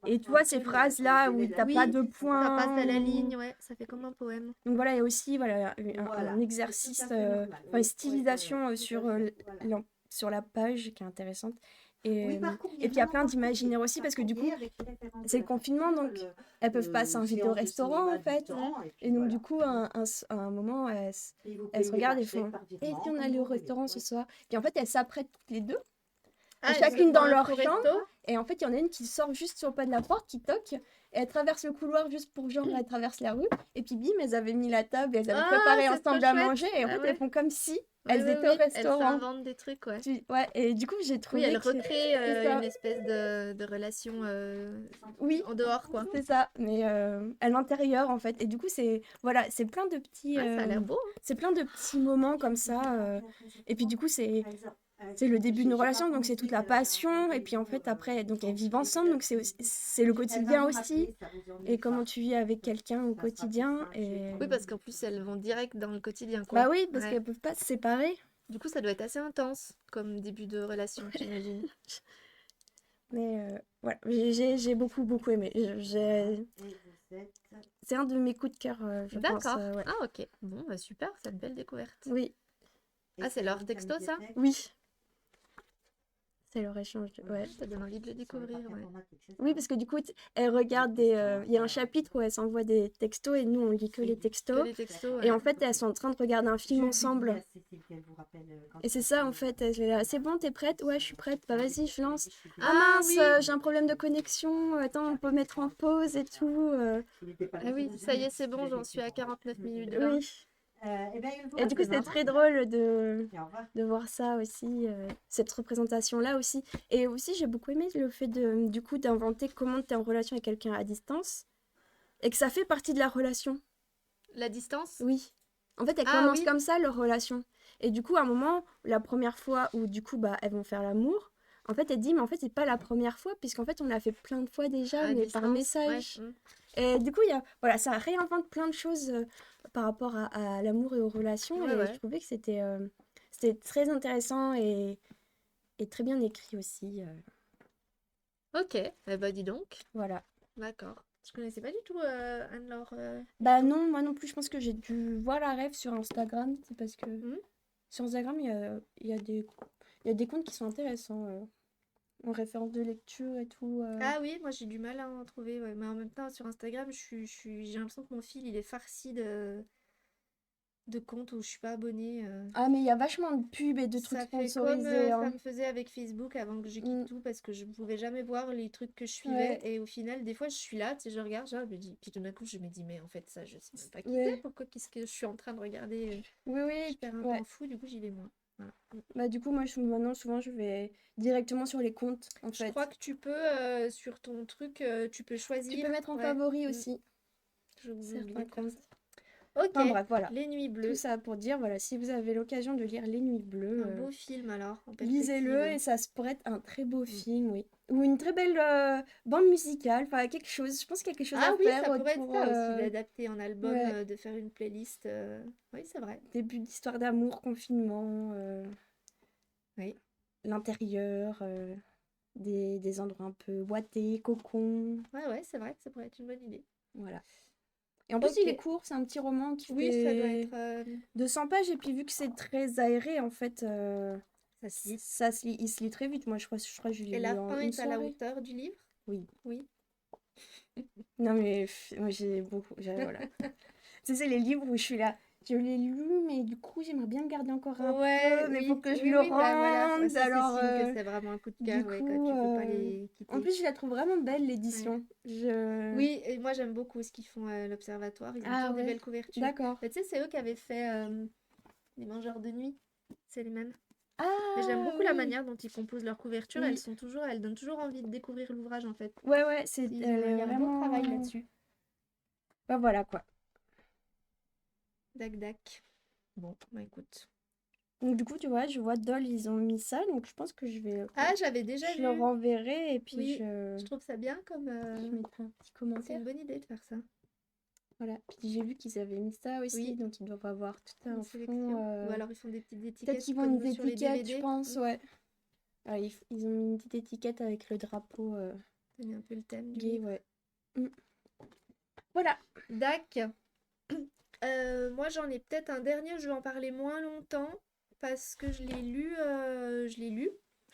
[SPEAKER 2] Et tu vois, ces phrases-là où t'as pas
[SPEAKER 1] Oui,
[SPEAKER 2] de
[SPEAKER 1] ça passe à la
[SPEAKER 2] points.
[SPEAKER 1] ligne, ouais, ça fait comme un poème.
[SPEAKER 2] Donc voilà, il y a aussi voilà, un exercice, enfin, une stylisation sur la page qui est intéressante. Et puis il y a plein d'imaginaires aussi parce que du coup, c'est le confinement, donc elles peuvent pas s'inviter au restaurant en fait. Et donc du coup, à un moment, elles se regardent et font «Et si on allait au restaurant ce soir?» Puis en fait, elles s'apprêtent toutes les deux,
[SPEAKER 1] Ah,
[SPEAKER 2] chacune
[SPEAKER 1] pour
[SPEAKER 2] dans
[SPEAKER 1] un
[SPEAKER 2] leur
[SPEAKER 1] faux
[SPEAKER 2] chambre.
[SPEAKER 1] resto?
[SPEAKER 2] Et en fait, il y en a une qui sort juste sur le pas de la porte, qui toque, et elle traverse le couloir juste pour genre, elle traverse la rue. Et puis bim, elles avaient mis la table, et elles avaient
[SPEAKER 1] Ah,
[SPEAKER 2] préparé
[SPEAKER 1] c'est trop
[SPEAKER 2] ensemble à
[SPEAKER 1] chouette!
[SPEAKER 2] manger. Et en
[SPEAKER 1] Ah
[SPEAKER 2] fait, elles
[SPEAKER 1] ouais,
[SPEAKER 2] font comme si
[SPEAKER 1] oui,
[SPEAKER 2] elles
[SPEAKER 1] oui,
[SPEAKER 2] étaient au
[SPEAKER 1] oui, elle
[SPEAKER 2] restaurant.
[SPEAKER 1] s'invente des trucs, ouais.
[SPEAKER 2] Ouais, et du coup, j'ai
[SPEAKER 1] Oui,
[SPEAKER 2] trouvé
[SPEAKER 1] elle
[SPEAKER 2] que
[SPEAKER 1] recrée
[SPEAKER 2] c'est ça.
[SPEAKER 1] une espèce de relation
[SPEAKER 2] Oui,
[SPEAKER 1] en dehors, quoi.
[SPEAKER 2] c'est ça, mais à l'intérieur en fait. Et du coup, voilà,
[SPEAKER 1] Ouais, ça a l'air beau, hein.
[SPEAKER 2] c'est plein de petits moments comme ça. Et puis du coup, c'est le début d'une relation, donc c'est toute la passion. Et puis en fait, après, donc elles vivent ensemble, donc c'est le quotidien aussi. Et comment tu vis avec quelqu'un au quotidien. Et
[SPEAKER 1] Oui, parce qu'en plus, elles vont direct dans le quotidien,
[SPEAKER 2] bah
[SPEAKER 1] quoi.
[SPEAKER 2] oui, parce
[SPEAKER 1] Ouais.
[SPEAKER 2] qu'elles peuvent pas se séparer.
[SPEAKER 1] Du coup, ça doit être assez intense comme début de relation, j'imagine.
[SPEAKER 2] Mais voilà, j'ai beaucoup aimé. C'est un de mes coups de cœur, je pense.
[SPEAKER 1] D'accord.
[SPEAKER 2] Ouais.
[SPEAKER 1] Ah, ok. Bon, bah super, c'est une belle découverte.
[SPEAKER 2] Oui,
[SPEAKER 1] Ah, c'est leur texto, ça?
[SPEAKER 2] oui. C'est leur échange. Ouais.
[SPEAKER 1] Ça donne envie de le découvrir, ouais.
[SPEAKER 2] Oui, parce que du coup, elle regarde il y a un chapitre où elle s'envoie des textos et nous, on lit que les
[SPEAKER 1] Que
[SPEAKER 2] textos.
[SPEAKER 1] les textos,
[SPEAKER 2] Et
[SPEAKER 1] ouais.
[SPEAKER 2] en fait, elles sont en train de regarder un film ensemble. Et c'est ça, en fait. Elle est là, c'est bon, t'es prête? Ouais, je suis prête. Bah vas-y, je lance. Ah
[SPEAKER 1] Ah
[SPEAKER 2] mince,
[SPEAKER 1] oui!
[SPEAKER 2] j'ai un problème de connexion. Attends, on peut mettre en pause et tout.
[SPEAKER 1] Ah oui, ça y est, c'est bon, j'en suis à 49 minutes 20.
[SPEAKER 2] Oui. Et du coup, c'est très drôle de voir ça aussi, cette représentation-là aussi. Et aussi, j'ai beaucoup aimé le fait du coup, d'inventer comment tu es en relation avec quelqu'un à distance et que ça fait partie de la relation.
[SPEAKER 1] La distance?
[SPEAKER 2] Oui. En fait, elles
[SPEAKER 1] Ah
[SPEAKER 2] commencent
[SPEAKER 1] oui.
[SPEAKER 2] comme ça, leur relation. Et du coup, à un moment, la première fois où du coup, bah, elles vont faire l'amour, en fait, elle dit, mais en fait, c'est pas la première fois, puisqu'en fait, on l'a fait plein de fois déjà,
[SPEAKER 1] À
[SPEAKER 2] mais par
[SPEAKER 1] distance, ouais.
[SPEAKER 2] message. Et du coup, voilà, ça réinvente plein de choses par rapport à l'amour et aux relations.
[SPEAKER 1] Ouais,
[SPEAKER 2] Et je
[SPEAKER 1] ouais.
[SPEAKER 2] trouvais que c'était très intéressant et très bien écrit aussi.
[SPEAKER 1] Ok, eh bah dis donc.
[SPEAKER 2] Voilà.
[SPEAKER 1] D'accord. Je connaissais pas du tout Anne-Laure.
[SPEAKER 2] Bah non, moi non plus, je pense que j'ai dû voir la rêve sur Instagram. C'est parce que
[SPEAKER 1] Hmm.
[SPEAKER 2] sur Instagram, il y a des comptes qui sont intéressants. En référence de lecture et tout.
[SPEAKER 1] Ah oui, moi j'ai du mal à en trouver, ouais. Mais en même temps, sur Instagram, j'ai l'impression que mon fil il est farci de comptes où je suis pas abonnée.
[SPEAKER 2] Ah, mais il y a vachement de pubs et de trucs
[SPEAKER 1] Ça fait comme
[SPEAKER 2] sponsorisés,
[SPEAKER 1] ça
[SPEAKER 2] hein.
[SPEAKER 1] me faisait avec Facebook avant que je quitte
[SPEAKER 2] Mm.
[SPEAKER 1] tout parce que je pouvais jamais voir les trucs que je suivais.
[SPEAKER 2] Ouais,
[SPEAKER 1] Et au final, des fois, je suis là, tu sais, je regarde, genre, je me dis, puis tout d'un coup, je me dis, mais en fait, ça, je sais même pas qui c'est,
[SPEAKER 2] ouais.
[SPEAKER 1] pourquoi qu'est-ce que je suis en train de regarder.
[SPEAKER 2] Oui,
[SPEAKER 1] Je
[SPEAKER 2] oui,
[SPEAKER 1] perds un
[SPEAKER 2] ouais.
[SPEAKER 1] temps fou, du coup, j'y vais moins. Voilà.
[SPEAKER 2] Bah, du coup, moi, maintenant, souvent, je vais directement sur les comptes, en
[SPEAKER 1] Je
[SPEAKER 2] fait.
[SPEAKER 1] crois que tu peux, sur ton truc, tu peux
[SPEAKER 2] Tu
[SPEAKER 1] choisir.
[SPEAKER 2] peux mettre en
[SPEAKER 1] Ouais.
[SPEAKER 2] favori
[SPEAKER 1] Mm.
[SPEAKER 2] aussi
[SPEAKER 1] J'ai oublié
[SPEAKER 2] certains
[SPEAKER 1] de faire
[SPEAKER 2] comptes.
[SPEAKER 1] ça. Ok,
[SPEAKER 2] Enfin bref, voilà.
[SPEAKER 1] Les Nuits
[SPEAKER 2] Tout
[SPEAKER 1] Bleues.
[SPEAKER 2] ça pour dire, voilà, si vous avez l'occasion de lire Les Nuits Bleues,
[SPEAKER 1] Un beau film alors, en
[SPEAKER 2] lisez-le
[SPEAKER 1] perspective.
[SPEAKER 2] et ça se prête un très beau
[SPEAKER 1] Mm.
[SPEAKER 2] film, oui. Ou une très belle bande musicale, enfin quelque chose. Je pense qu'il y a quelque chose
[SPEAKER 1] Ah
[SPEAKER 2] à
[SPEAKER 1] oui,
[SPEAKER 2] faire
[SPEAKER 1] ça pourrait être
[SPEAKER 2] autour
[SPEAKER 1] ça aussi, d'adapter en album,
[SPEAKER 2] ouais,
[SPEAKER 1] de faire une playlist. Oui, c'est vrai.
[SPEAKER 2] début d'histoire d'amour, confinement,
[SPEAKER 1] Oui.
[SPEAKER 2] l'intérieur, des endroits un peu ouatés, cocon.
[SPEAKER 1] Ouais, c'est vrai que ça pourrait être une bonne idée.
[SPEAKER 2] Voilà. Et en plus,
[SPEAKER 1] Ok.
[SPEAKER 2] il est court, c'est un petit roman qui
[SPEAKER 1] Oui, ça doit
[SPEAKER 2] fait
[SPEAKER 1] être.
[SPEAKER 2] 200 pages. Et puis, vu que c'est très aéré, en fait,
[SPEAKER 1] Ça se lit.
[SPEAKER 2] il se lit très vite. Moi, je crois que je l'ai
[SPEAKER 1] Et
[SPEAKER 2] lu
[SPEAKER 1] la
[SPEAKER 2] en
[SPEAKER 1] fin
[SPEAKER 2] une
[SPEAKER 1] est à la
[SPEAKER 2] soirée.
[SPEAKER 1] hauteur du livre?
[SPEAKER 2] Oui.
[SPEAKER 1] Oui.
[SPEAKER 2] Non, mais moi, voilà. Tu sais, les livres où je suis là, je l'ai lu, mais du coup, j'aimerais bien le garder encore un
[SPEAKER 1] Ouais,
[SPEAKER 2] peu, mais il faut
[SPEAKER 1] oui,
[SPEAKER 2] que je
[SPEAKER 1] oui,
[SPEAKER 2] le
[SPEAKER 1] oui, bah voilà. Ouais,
[SPEAKER 2] rende.
[SPEAKER 1] ça, c'est
[SPEAKER 2] Alors,
[SPEAKER 1] signe que c'est vraiment un coup de
[SPEAKER 2] du
[SPEAKER 1] cœur, ouais, quand
[SPEAKER 2] coup,
[SPEAKER 1] tu peux pas les
[SPEAKER 2] en
[SPEAKER 1] quitter.
[SPEAKER 2] plus, je la trouve vraiment belle,
[SPEAKER 1] Ouais.
[SPEAKER 2] l'édition.
[SPEAKER 1] Oui, et moi j'aime beaucoup ce qu'ils font à l'Observatoire. Ils ont
[SPEAKER 2] Ah
[SPEAKER 1] toujours des
[SPEAKER 2] ouais,
[SPEAKER 1] belles couvertures.
[SPEAKER 2] d'accord.
[SPEAKER 1] Mais tu sais, c'est eux qui avaient fait Les Mangeurs de Nuit. C'est les mêmes. Et j'aime
[SPEAKER 2] Ah
[SPEAKER 1] beaucoup la
[SPEAKER 2] oui,
[SPEAKER 1] manière dont ils composent leurs couvertures.
[SPEAKER 2] oui.
[SPEAKER 1] Elles donnent toujours envie de découvrir l'ouvrage en fait.
[SPEAKER 2] Ouais, elle
[SPEAKER 1] Il
[SPEAKER 2] est
[SPEAKER 1] y a un beau travail
[SPEAKER 2] vraiment...
[SPEAKER 1] là-dessus.
[SPEAKER 2] Bah voilà, quoi.
[SPEAKER 1] Dac dac. Bon, bah écoute.
[SPEAKER 2] Donc du coup, tu vois, je vois Dole, ils ont mis ça, donc je pense que
[SPEAKER 1] Ah, j'avais déjà
[SPEAKER 2] je leur
[SPEAKER 1] vu.
[SPEAKER 2] enverrai et puis
[SPEAKER 1] Oui, je trouve ça bien comme.
[SPEAKER 2] je mettrai un petit
[SPEAKER 1] C'est
[SPEAKER 2] commentaire.
[SPEAKER 1] une bonne idée de faire ça.
[SPEAKER 2] Voilà. Puis j'ai vu qu'ils avaient mis ça aussi,
[SPEAKER 1] Oui,
[SPEAKER 2] donc ils doivent avoir tout
[SPEAKER 1] une
[SPEAKER 2] un fond.
[SPEAKER 1] sélection. Ou alors ils font des petites
[SPEAKER 2] Peut-être
[SPEAKER 1] étiquettes
[SPEAKER 2] qu'ils vont
[SPEAKER 1] comme
[SPEAKER 2] une
[SPEAKER 1] sur les
[SPEAKER 2] étiquette, je
[SPEAKER 1] DVD.
[SPEAKER 2] pense, ouais. Ah, ils ont mis une petite étiquette avec le drapeau
[SPEAKER 1] Donner un peu le thème du
[SPEAKER 2] gay,
[SPEAKER 1] livre.
[SPEAKER 2] ouais. Mm. Voilà.
[SPEAKER 1] Dac. Moi j'en ai peut-être un dernier, je vais en parler moins longtemps parce que je l'ai lu, je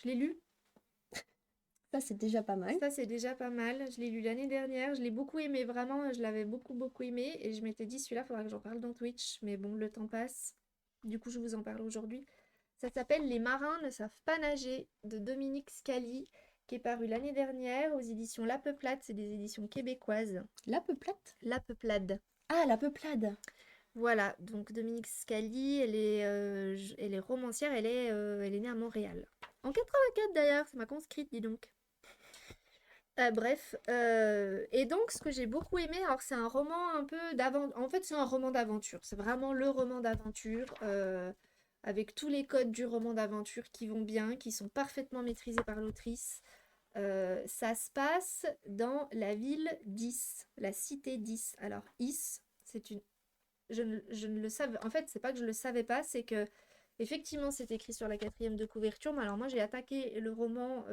[SPEAKER 1] l'ai lu.
[SPEAKER 2] Ça, c'est déjà pas mal.
[SPEAKER 1] Ça c'est déjà pas mal. Je l'ai lu l'année dernière, je l'ai beaucoup aimé, vraiment, je l'avais beaucoup aimé et je m'étais dit celui-là, il faudra que j'en parle dans Twitch, mais bon, le temps passe. Du coup, je vous en parle aujourd'hui. Ça s'appelle Les marins ne savent pas nager de Dominique Scali, qui est paru l'année dernière aux éditions La Peuplade, c'est des éditions québécoises.
[SPEAKER 2] La peuplade.
[SPEAKER 1] La Peuplade.
[SPEAKER 2] Ah, la peuplade.
[SPEAKER 1] Voilà, donc Dominique Scali, elle est romancière, elle est née à Montréal. En 84 d'ailleurs, ça m'a conscrite, dis donc. Bref, et donc ce que j'ai beaucoup aimé, alors c'est un roman un peu d'aventure, en fait c'est un roman d'aventure, c'est vraiment le roman d'aventure, avec tous les codes du roman d'aventure qui vont bien, qui sont parfaitement maîtrisés par l'autrice. Ça se passe dans la ville d'Is, la cité d'Is. Alors Is, c'est une je ne le savais. En fait, c'est pas que je le savais pas, c'est que effectivement c'est écrit sur la quatrième de couverture. Mais alors moi j'ai attaqué le roman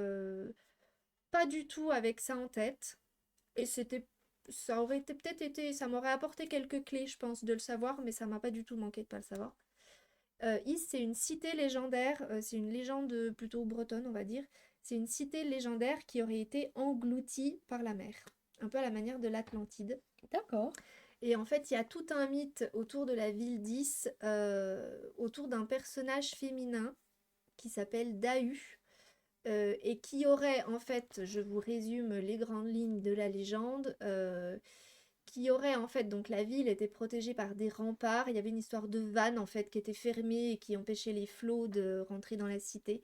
[SPEAKER 1] pas du tout avec ça en tête. Et ça aurait peut-être été, ça m'aurait apporté quelques clés, je pense, de le savoir, mais ça m'a pas du tout manqué de pas le savoir. Is, c'est une cité légendaire. C'est une légende plutôt bretonne, on va dire. C'est une cité légendaire qui aurait été engloutie par la mer, un peu à la manière de l'Atlantide.
[SPEAKER 2] D'accord.
[SPEAKER 1] Et en fait, il y a tout un mythe autour de la ville d'Is, autour d'un personnage féminin qui s'appelle Dahu, et qui aurait, en fait, je vous résume les grandes lignes de la légende, qui aurait, en fait, donc la ville était protégée par des remparts, il y avait une histoire de vanne, en fait, qui était fermée et qui empêchait les flots de rentrer dans la cité.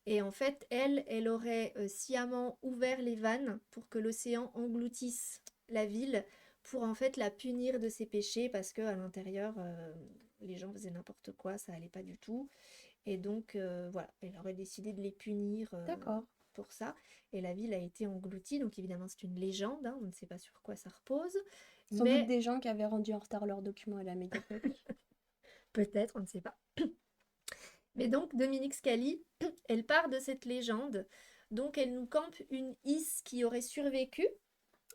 [SPEAKER 1] Et en fait, elle aurait sciemment ouvert les vannes pour que l'océan engloutisse la ville, pour en fait la punir de ses péchés, parce que à l'intérieur, les gens faisaient n'importe quoi, ça allait pas du tout. Et donc, voilà, elle aurait décidé de les punir
[SPEAKER 2] D'accord.
[SPEAKER 1] pour ça. Et la ville a été engloutie, donc évidemment c'est une légende, hein, on ne sait pas sur quoi ça repose.
[SPEAKER 2] Sans doute
[SPEAKER 1] Mais
[SPEAKER 2] des gens qui avaient rendu en retard leurs documents à la médiathèque.
[SPEAKER 1] peut-être, on ne sait pas. Mais donc, Dominique Scali, elle part de cette légende. Donc, elle nous campe une Is qui aurait survécu.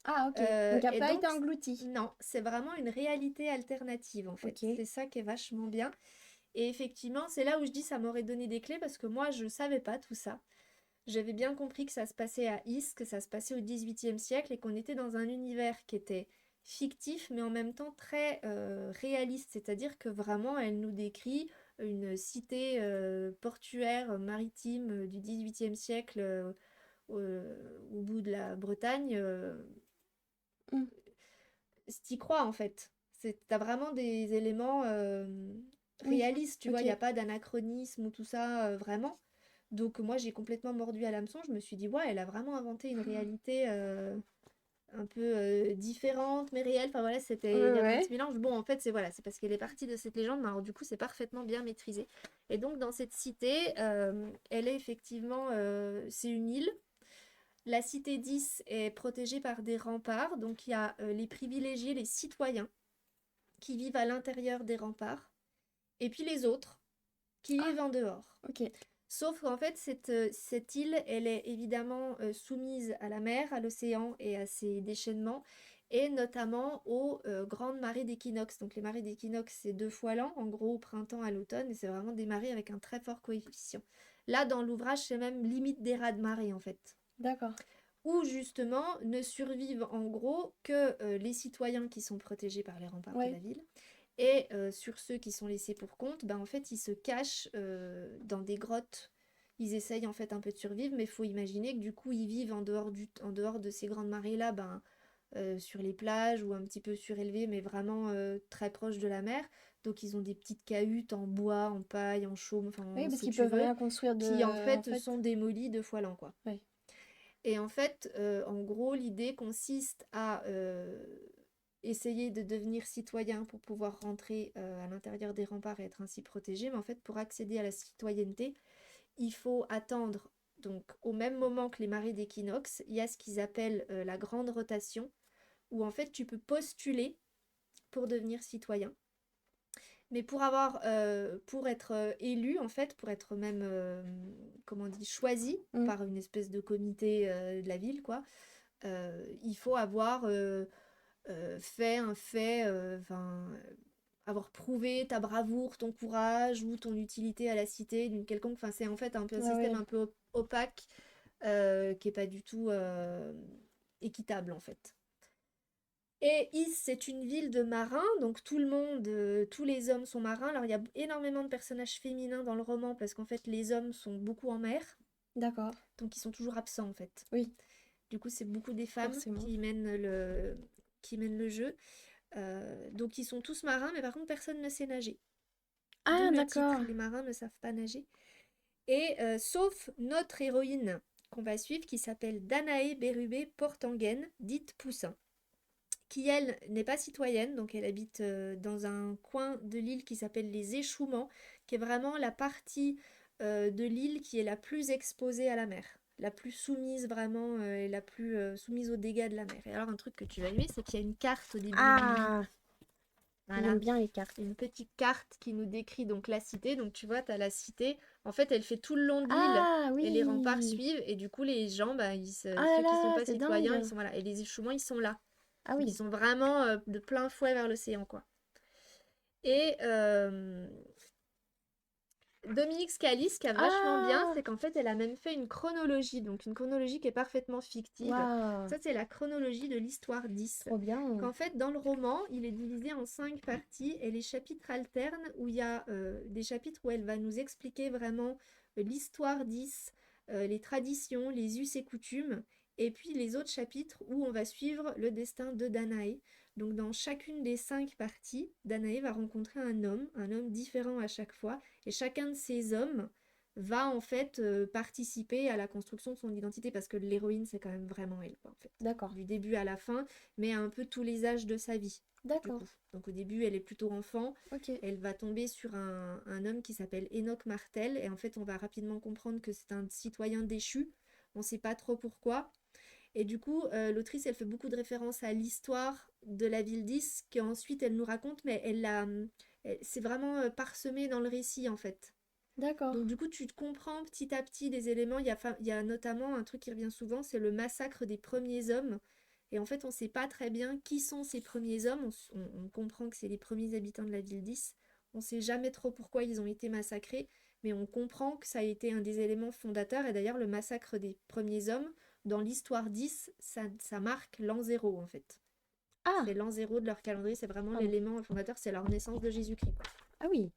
[SPEAKER 2] Ah, ok. Donc, il n'a
[SPEAKER 1] Et
[SPEAKER 2] pas
[SPEAKER 1] donc,
[SPEAKER 2] été englouti.
[SPEAKER 1] non, c'est vraiment une réalité alternative, en fait.
[SPEAKER 2] Ok.
[SPEAKER 1] C'est ça qui est vachement bien. Et effectivement, c'est là où je dis ça m'aurait donné des clés parce que moi, je ne savais pas tout ça. J'avais bien compris que ça se passait à Is, que ça se passait au XVIIIe siècle et qu'on était dans un univers qui était fictif, mais en même temps très réaliste. C'est-à-dire que vraiment, elle nous décrit une cité portuaire maritime du XVIIIe siècle au bout de la Bretagne.
[SPEAKER 2] Mm.
[SPEAKER 1] T'y crois en fait. T'as vraiment des éléments
[SPEAKER 2] Oui,
[SPEAKER 1] réaliste, tu vois, il
[SPEAKER 2] ok.
[SPEAKER 1] n'y a pas d'anachronisme ou tout ça, vraiment. Donc moi, j'ai complètement mordu à l'hameçon, je me suis dit, ouais, elle a vraiment inventé une réalité un peu différente, mais réelle. Enfin voilà,
[SPEAKER 2] Ouais,
[SPEAKER 1] il y avait un
[SPEAKER 2] ouais.
[SPEAKER 1] petit mélange. Bon, en fait, c'est voilà, c'est parce qu'elle est partie de cette légende, mais alors du coup, c'est parfaitement bien maîtrisé. Et donc, dans cette cité, elle est effectivement, c'est une île. La cité 10 est protégée par des remparts, donc il y a les privilégiés, les citoyens, qui vivent à l'intérieur des remparts, et puis les autres, qui
[SPEAKER 2] Ah,
[SPEAKER 1] vivent en dehors.
[SPEAKER 2] ok.
[SPEAKER 1] Sauf qu'en fait, cette île, elle est évidemment soumise à la mer, à l'océan et à ses déchaînements, et notamment aux grandes marées d'équinoxe. Donc les marées d'équinoxe, c'est 2 fois l'an, en gros au printemps, à l'automne, et c'est vraiment des marées avec un très fort coefficient. Là, dans l'ouvrage, c'est même limite des raz de marée, en fait.
[SPEAKER 2] D'accord.
[SPEAKER 1] Où justement ne survivent en gros que les citoyens qui sont protégés par les remparts de
[SPEAKER 2] Ouais.
[SPEAKER 1] la ville. Et sur ceux qui sont laissés pour compte, ben, en fait, ils se cachent dans des grottes. Ils essayent en fait un peu de survivre, mais il faut imaginer que du coup, ils vivent en dehors de ces grandes marées-là, ben, sur les plages ou un petit peu surélevés, mais vraiment très proches de la mer. Donc, ils ont des petites cahutes en bois, en paille, en chaume, enfin,
[SPEAKER 2] Oui,
[SPEAKER 1] en
[SPEAKER 2] parce
[SPEAKER 1] ce que
[SPEAKER 2] qu'ils
[SPEAKER 1] tu
[SPEAKER 2] peuvent
[SPEAKER 1] veux,
[SPEAKER 2] rien construire
[SPEAKER 1] qui en
[SPEAKER 2] de... En
[SPEAKER 1] fait sont
[SPEAKER 2] fait.
[SPEAKER 1] démolies 2 fois l'an, quoi.
[SPEAKER 2] Ouais.
[SPEAKER 1] Et en fait, en gros, l'idée consiste à essayer de devenir citoyen pour pouvoir rentrer à l'intérieur des remparts et être ainsi protégé. Mais en fait, pour accéder à la citoyenneté, il faut attendre. Donc, au même moment que les marées d'équinoxe, il y a ce qu'ils appellent la grande rotation, où en fait, tu peux postuler pour devenir citoyen. Mais pour être élu, en fait, pour être même, comment on dit, choisi
[SPEAKER 2] Mm.
[SPEAKER 1] par une espèce de comité de la ville, quoi, il faut avoir fait un fait, enfin, avoir prouvé ta bravoure, ton courage ou ton utilité à la cité d'une quelconque. Enfin, c'est en fait un peu un
[SPEAKER 2] Ah
[SPEAKER 1] système
[SPEAKER 2] ouais.
[SPEAKER 1] un peu opaque qui est pas du tout équitable en fait. Et Is, c'est une ville de marins, donc tout le monde, tous les hommes sont marins. Alors il y a énormément de personnages féminins dans le roman parce qu'en fait les hommes sont beaucoup en mer,
[SPEAKER 2] D'accord.
[SPEAKER 1] donc ils sont toujours absents en fait.
[SPEAKER 2] Oui,
[SPEAKER 1] Du coup, c'est beaucoup des femmes
[SPEAKER 2] forcément.
[SPEAKER 1] qui mènent le jeu. Donc ils sont tous marins, mais par contre personne ne sait nager. D'où
[SPEAKER 2] Ah,
[SPEAKER 1] le titre,
[SPEAKER 2] d'accord.
[SPEAKER 1] les marins ne savent pas nager. Et sauf notre héroïne qu'on va suivre, qui s'appelle Danae Bérubé Portangen, dite Poussin, qui elle n'est pas citoyenne, donc elle habite dans un coin de l'île qui s'appelle les Échouements, qui est vraiment la partie de l'île qui est la plus exposée à la mer, la plus soumise vraiment et la plus soumise aux dégâts de la mer. Et alors un truc que tu vas aimer, c'est qu'il y a une carte au début du livre.
[SPEAKER 2] Ah,
[SPEAKER 1] Voilà,
[SPEAKER 2] j'aime bien les cartes.
[SPEAKER 1] une petite carte qui nous décrit donc la cité. Donc tu vois, tu as la cité. En fait, elle fait tout le long de l'île
[SPEAKER 2] Ah,
[SPEAKER 1] et les remparts
[SPEAKER 2] oui.
[SPEAKER 1] suivent. Et du coup, les gens, bah,
[SPEAKER 2] Ah là
[SPEAKER 1] ceux qui sont
[SPEAKER 2] là,
[SPEAKER 1] pas
[SPEAKER 2] c'est
[SPEAKER 1] citoyens, ils
[SPEAKER 2] dingue.
[SPEAKER 1] sont voilà. Et les échouements, ils sont là.
[SPEAKER 2] Ah
[SPEAKER 1] Donc ils
[SPEAKER 2] oui.
[SPEAKER 1] sont vraiment de plein fouet vers l'océan, quoi. Et Dominique Scali, ce qui a vachement bien,
[SPEAKER 2] Ah,
[SPEAKER 1] c'est qu'en fait, elle a même fait une chronologie. Donc une chronologie qui est parfaitement fictive.
[SPEAKER 2] waouh.
[SPEAKER 1] Ça, c'est la chronologie de l'histoire 10.
[SPEAKER 2] Trop bien.
[SPEAKER 1] Qu'en fait, dans le roman, il est divisé en 5 parties et les chapitres alternent où il y a des chapitres où elle va nous expliquer vraiment l'histoire 10, les traditions, les us et coutumes, et puis les autres chapitres où on va suivre le destin de Danae. Donc dans chacune des 5 parties, Danae va rencontrer un homme différent à chaque fois, et chacun de ces hommes va en fait participer à la construction de son identité, parce que l'héroïne, c'est quand même vraiment elle, quoi, en fait.
[SPEAKER 2] D'accord.
[SPEAKER 1] Du début à la fin, mais à un peu tous les âges de sa vie, du
[SPEAKER 2] D'accord.
[SPEAKER 1] coup. Donc au début, elle est plutôt enfant.
[SPEAKER 2] Ok.
[SPEAKER 1] Elle va tomber sur un homme qui s'appelle Enoch Martel. Et en fait, on va rapidement comprendre que c'est un citoyen déchu. On ne sait pas trop pourquoi. Et du coup, l'autrice, elle fait beaucoup de références à l'histoire de la ville 10, qu'ensuite elle nous raconte, mais c'est vraiment parsemé dans le récit, en fait.
[SPEAKER 2] D'accord.
[SPEAKER 1] Donc du coup, tu te comprends petit à petit des éléments. Il y a notamment un truc qui revient souvent, c'est le massacre des premiers hommes. Et en fait, on ne sait pas très bien qui sont ces premiers hommes. On comprend que c'est les premiers habitants de la ville 10. On ne sait jamais trop pourquoi ils ont été massacrés, mais on comprend que ça a été un des éléments fondateurs. Et d'ailleurs, le massacre des premiers hommes, dans l'histoire 10, ça marque l'an zéro, en fait.
[SPEAKER 2] Ah,
[SPEAKER 1] C'est l'an zéro de leur calendrier, c'est vraiment
[SPEAKER 2] pardon.
[SPEAKER 1] l'élément fondateur, c'est leur naissance de Jésus-Christ, quoi.
[SPEAKER 2] Ah oui.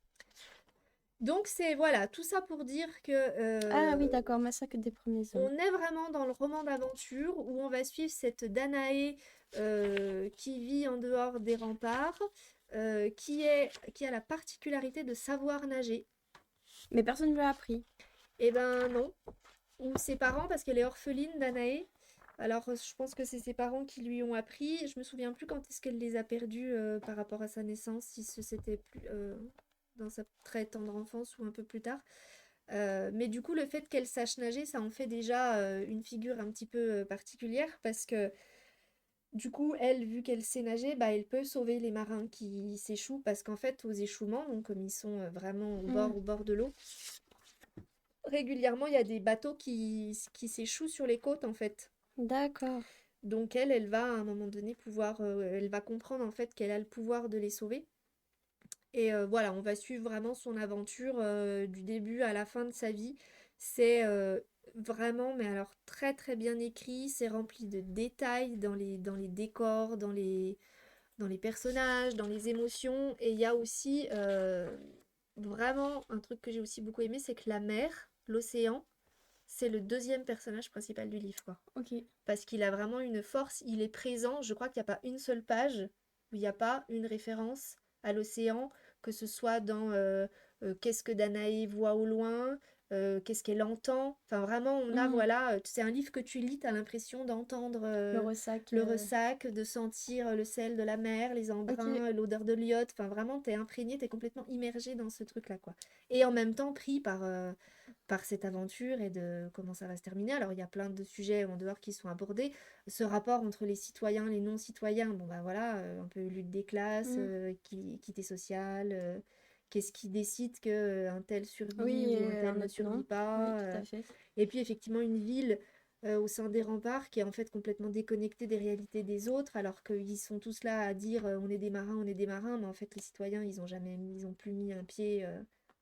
[SPEAKER 1] Donc c'est voilà, tout ça pour dire que
[SPEAKER 2] Ah oui, d'accord. Massacre des premiers hommes.
[SPEAKER 1] on est vraiment dans le roman d'aventure où on va suivre cette Danae qui vit en dehors des remparts, qui a la particularité de savoir nager.
[SPEAKER 2] Mais personne ne lui a appris.
[SPEAKER 1] Eh ben non. Ou ses parents, parce qu'elle est orpheline, Danae. Alors, je pense que c'est ses parents qui lui ont appris. Je me souviens plus quand est-ce qu'elle les a perdus par rapport à sa naissance, si c'était plus dans sa très tendre enfance ou un peu plus tard. Mais du coup, le fait qu'elle sache nager, ça en fait déjà une figure un petit peu particulière parce que du coup, elle, vu qu'elle sait nager, bah, elle peut sauver les marins qui s'échouent parce qu'en fait, aux échouements, donc comme ils sont vraiment au bord de l'eau, régulièrement, il y a des bateaux qui s'échouent sur les côtes en fait.
[SPEAKER 2] D'accord.
[SPEAKER 1] Donc elle va à un moment donné pouvoir, elle va comprendre en fait qu'elle a le pouvoir de les sauver. Et voilà, on va suivre vraiment son aventure du début à la fin de sa vie. C'est vraiment, mais alors très très bien écrit, c'est rempli de détails dans les décors, dans les personnages, dans les émotions. Et il y a aussi vraiment un truc que j'ai aussi beaucoup aimé, c'est que la mer, l'océan, c'est le deuxième personnage principal du livre, quoi.
[SPEAKER 2] Ok.
[SPEAKER 1] Parce qu'il a vraiment une force, il est présent. Je crois qu'il n'y a pas une seule page où il n'y a pas une référence à l'océan, que ce soit dans qu'est-ce que Danae voit au loin, qu'est-ce qu'elle entend. Enfin, vraiment, on a, voilà, c'est un livre que tu lis, tu as l'impression d'entendre
[SPEAKER 2] Le ressac.
[SPEAKER 1] le ressac, de sentir le sel de la mer, les
[SPEAKER 2] Ok.
[SPEAKER 1] embruns, l'odeur de l'iode. Enfin, vraiment, tu es imprégné, tu es complètement immergé dans ce truc-là, quoi. Et en même temps, pris par cette aventure et de comment ça va se terminer. Alors, il y a plein de sujets en dehors qui sont abordés. Ce rapport entre les citoyens, les non-citoyens, bon, bah voilà, un peu lutte des classes, équité sociale, qu'est-ce qui décide qu'un tel survit
[SPEAKER 2] Oui,
[SPEAKER 1] ou un tel
[SPEAKER 2] un
[SPEAKER 1] ne
[SPEAKER 2] autre non.
[SPEAKER 1] survit pas.
[SPEAKER 2] Oui, tout à fait.
[SPEAKER 1] Et puis, effectivement, une ville au sein des remparts qui est en fait complètement déconnectée des réalités des autres, alors qu'ils sont tous là à dire on est des marins, mais en fait, les citoyens, ils ont plus mis un pied